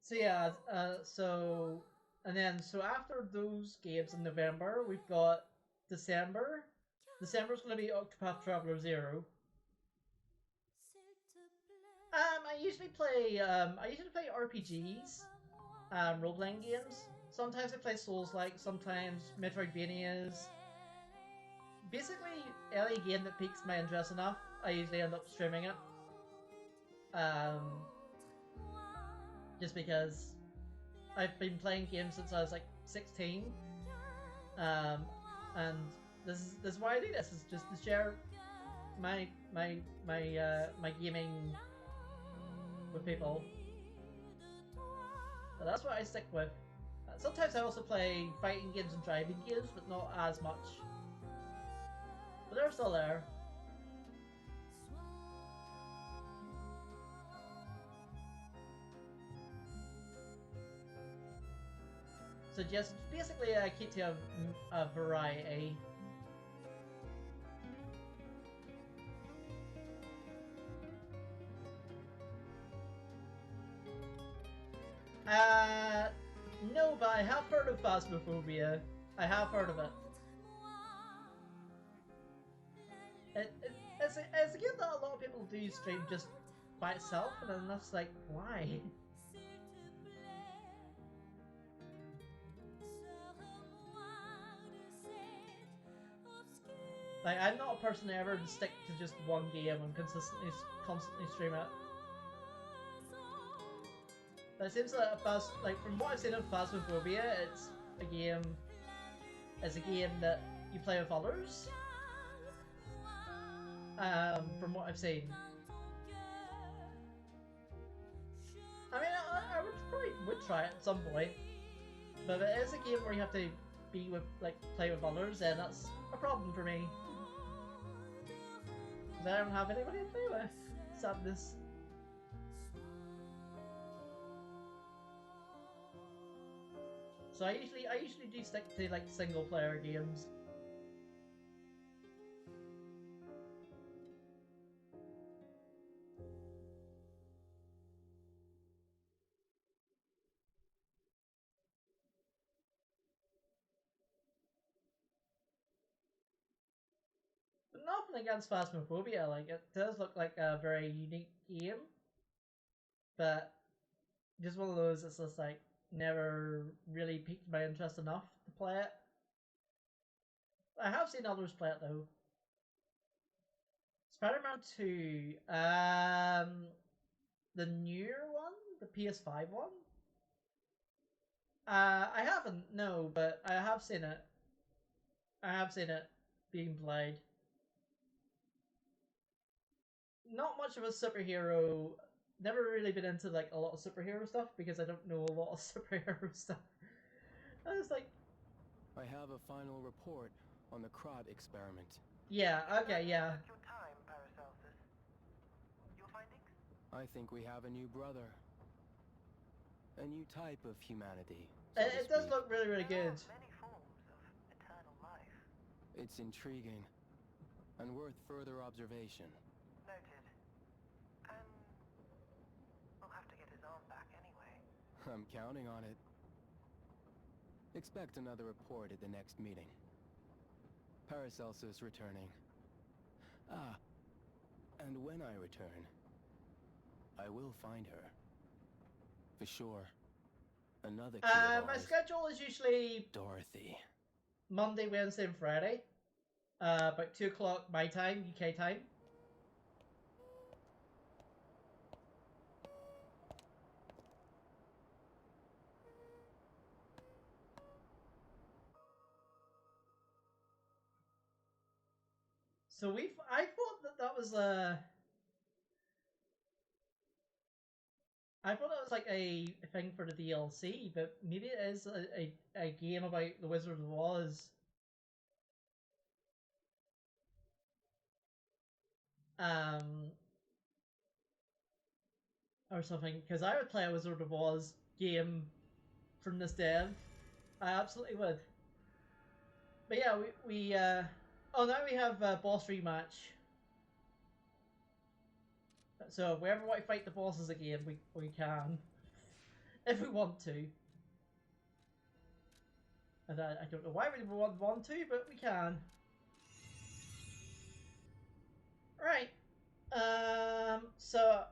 So yeah, so after those games in November, we've got December. December's going to be Octopath Traveler 0. I usually play RPGs, role playing games. Sometimes I play Souls-like, sometimes Metroidvanias. Basically, any game that piques my interest enough, I usually end up streaming it. Just because I've been playing games since I was like 16, and this is why I do this. Is just to share my gaming with people. But that's what I stick with. Sometimes I also play fighting games and driving games, but not as much. But they're still there. So just basically I keep to a variety. No, but I have heard of Phasmophobia. I have heard of it. It's a game that a lot of people do stream just by itself, and I'm just like, why? Like, I'm not a person to ever stick to just one game and constantly stream it. But it seems like from what I've seen of Phasmophobia, it's a game that you play with others. From what I've seen. I mean, I would try it at some point. But if it is a game where you have to play with others, then that's a problem for me. Because I don't have anybody to play with. Sadness. So I usually do stick to like single player games. But nothing against Phasmophobia, like it does look like a very unique game. But just one of those that's just like never really piqued my interest enough to play it. I have seen others play it though. Spider-Man 2, the newer one, the PS5 one. I haven't, no, but I have seen it. I have seen it being played. Not much of a superhero. Never really been into like a lot of superhero stuff because I don't know a lot of superhero stuff. I was like, I have a final report on the Crot experiment. Yeah. Okay. Yeah. Your time, Paracelsus. Your findings? I think we have a new brother. A new type of humanity. So it does look really, really good. Many forms of eternal life. It's intriguing and worth further observation. Noted. And I'm counting on it. Expect another report at the next meeting. Paracelsus returning. Ah, and when I return, I will find her. For sure. Another key of My ours, schedule is usually Dorothy. Monday, Wednesday, and Friday. About 2 o'clock my time, UK time. So I thought that was I thought that was like a thing for the DLC, but maybe it is a game about the Wizard of Oz. Or something, because I would play a Wizard of Oz game from this dev. I absolutely would. But yeah, we oh, now we have a boss rematch. So if we ever want to fight the bosses again, we can. If we want to. And I don't know why we would want to, but we can. Right. So,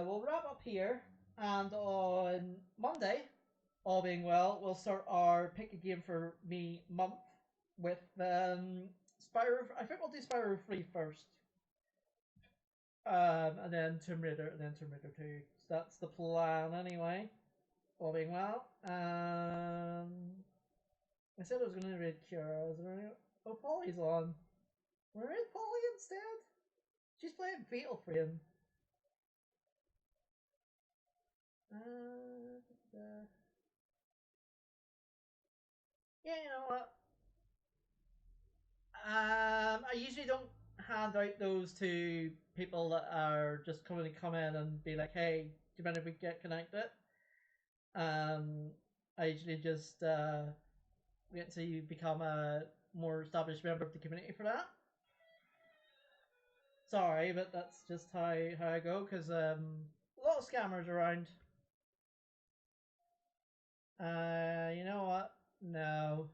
we'll wrap up here, and on Monday, all being well, we'll start our pick a game for me month with Spyro. I think we'll do Spyro 3 first, and then Tomb Raider, and then Tomb Raider 2. So that's the plan anyway. All being well. I said I was going to read Kira. Is there any... Oh, Polly's on. We'll read Polly instead. She's playing Fatal Frame. Yeah, you know what? I usually don't hand out those to people that are just coming to come in and be like, "Hey, do you mind if we get connected?" I usually just wait until you become a more established member of the community for that. Sorry, but that's just how I go, because a lot of scammers around. You know what? No.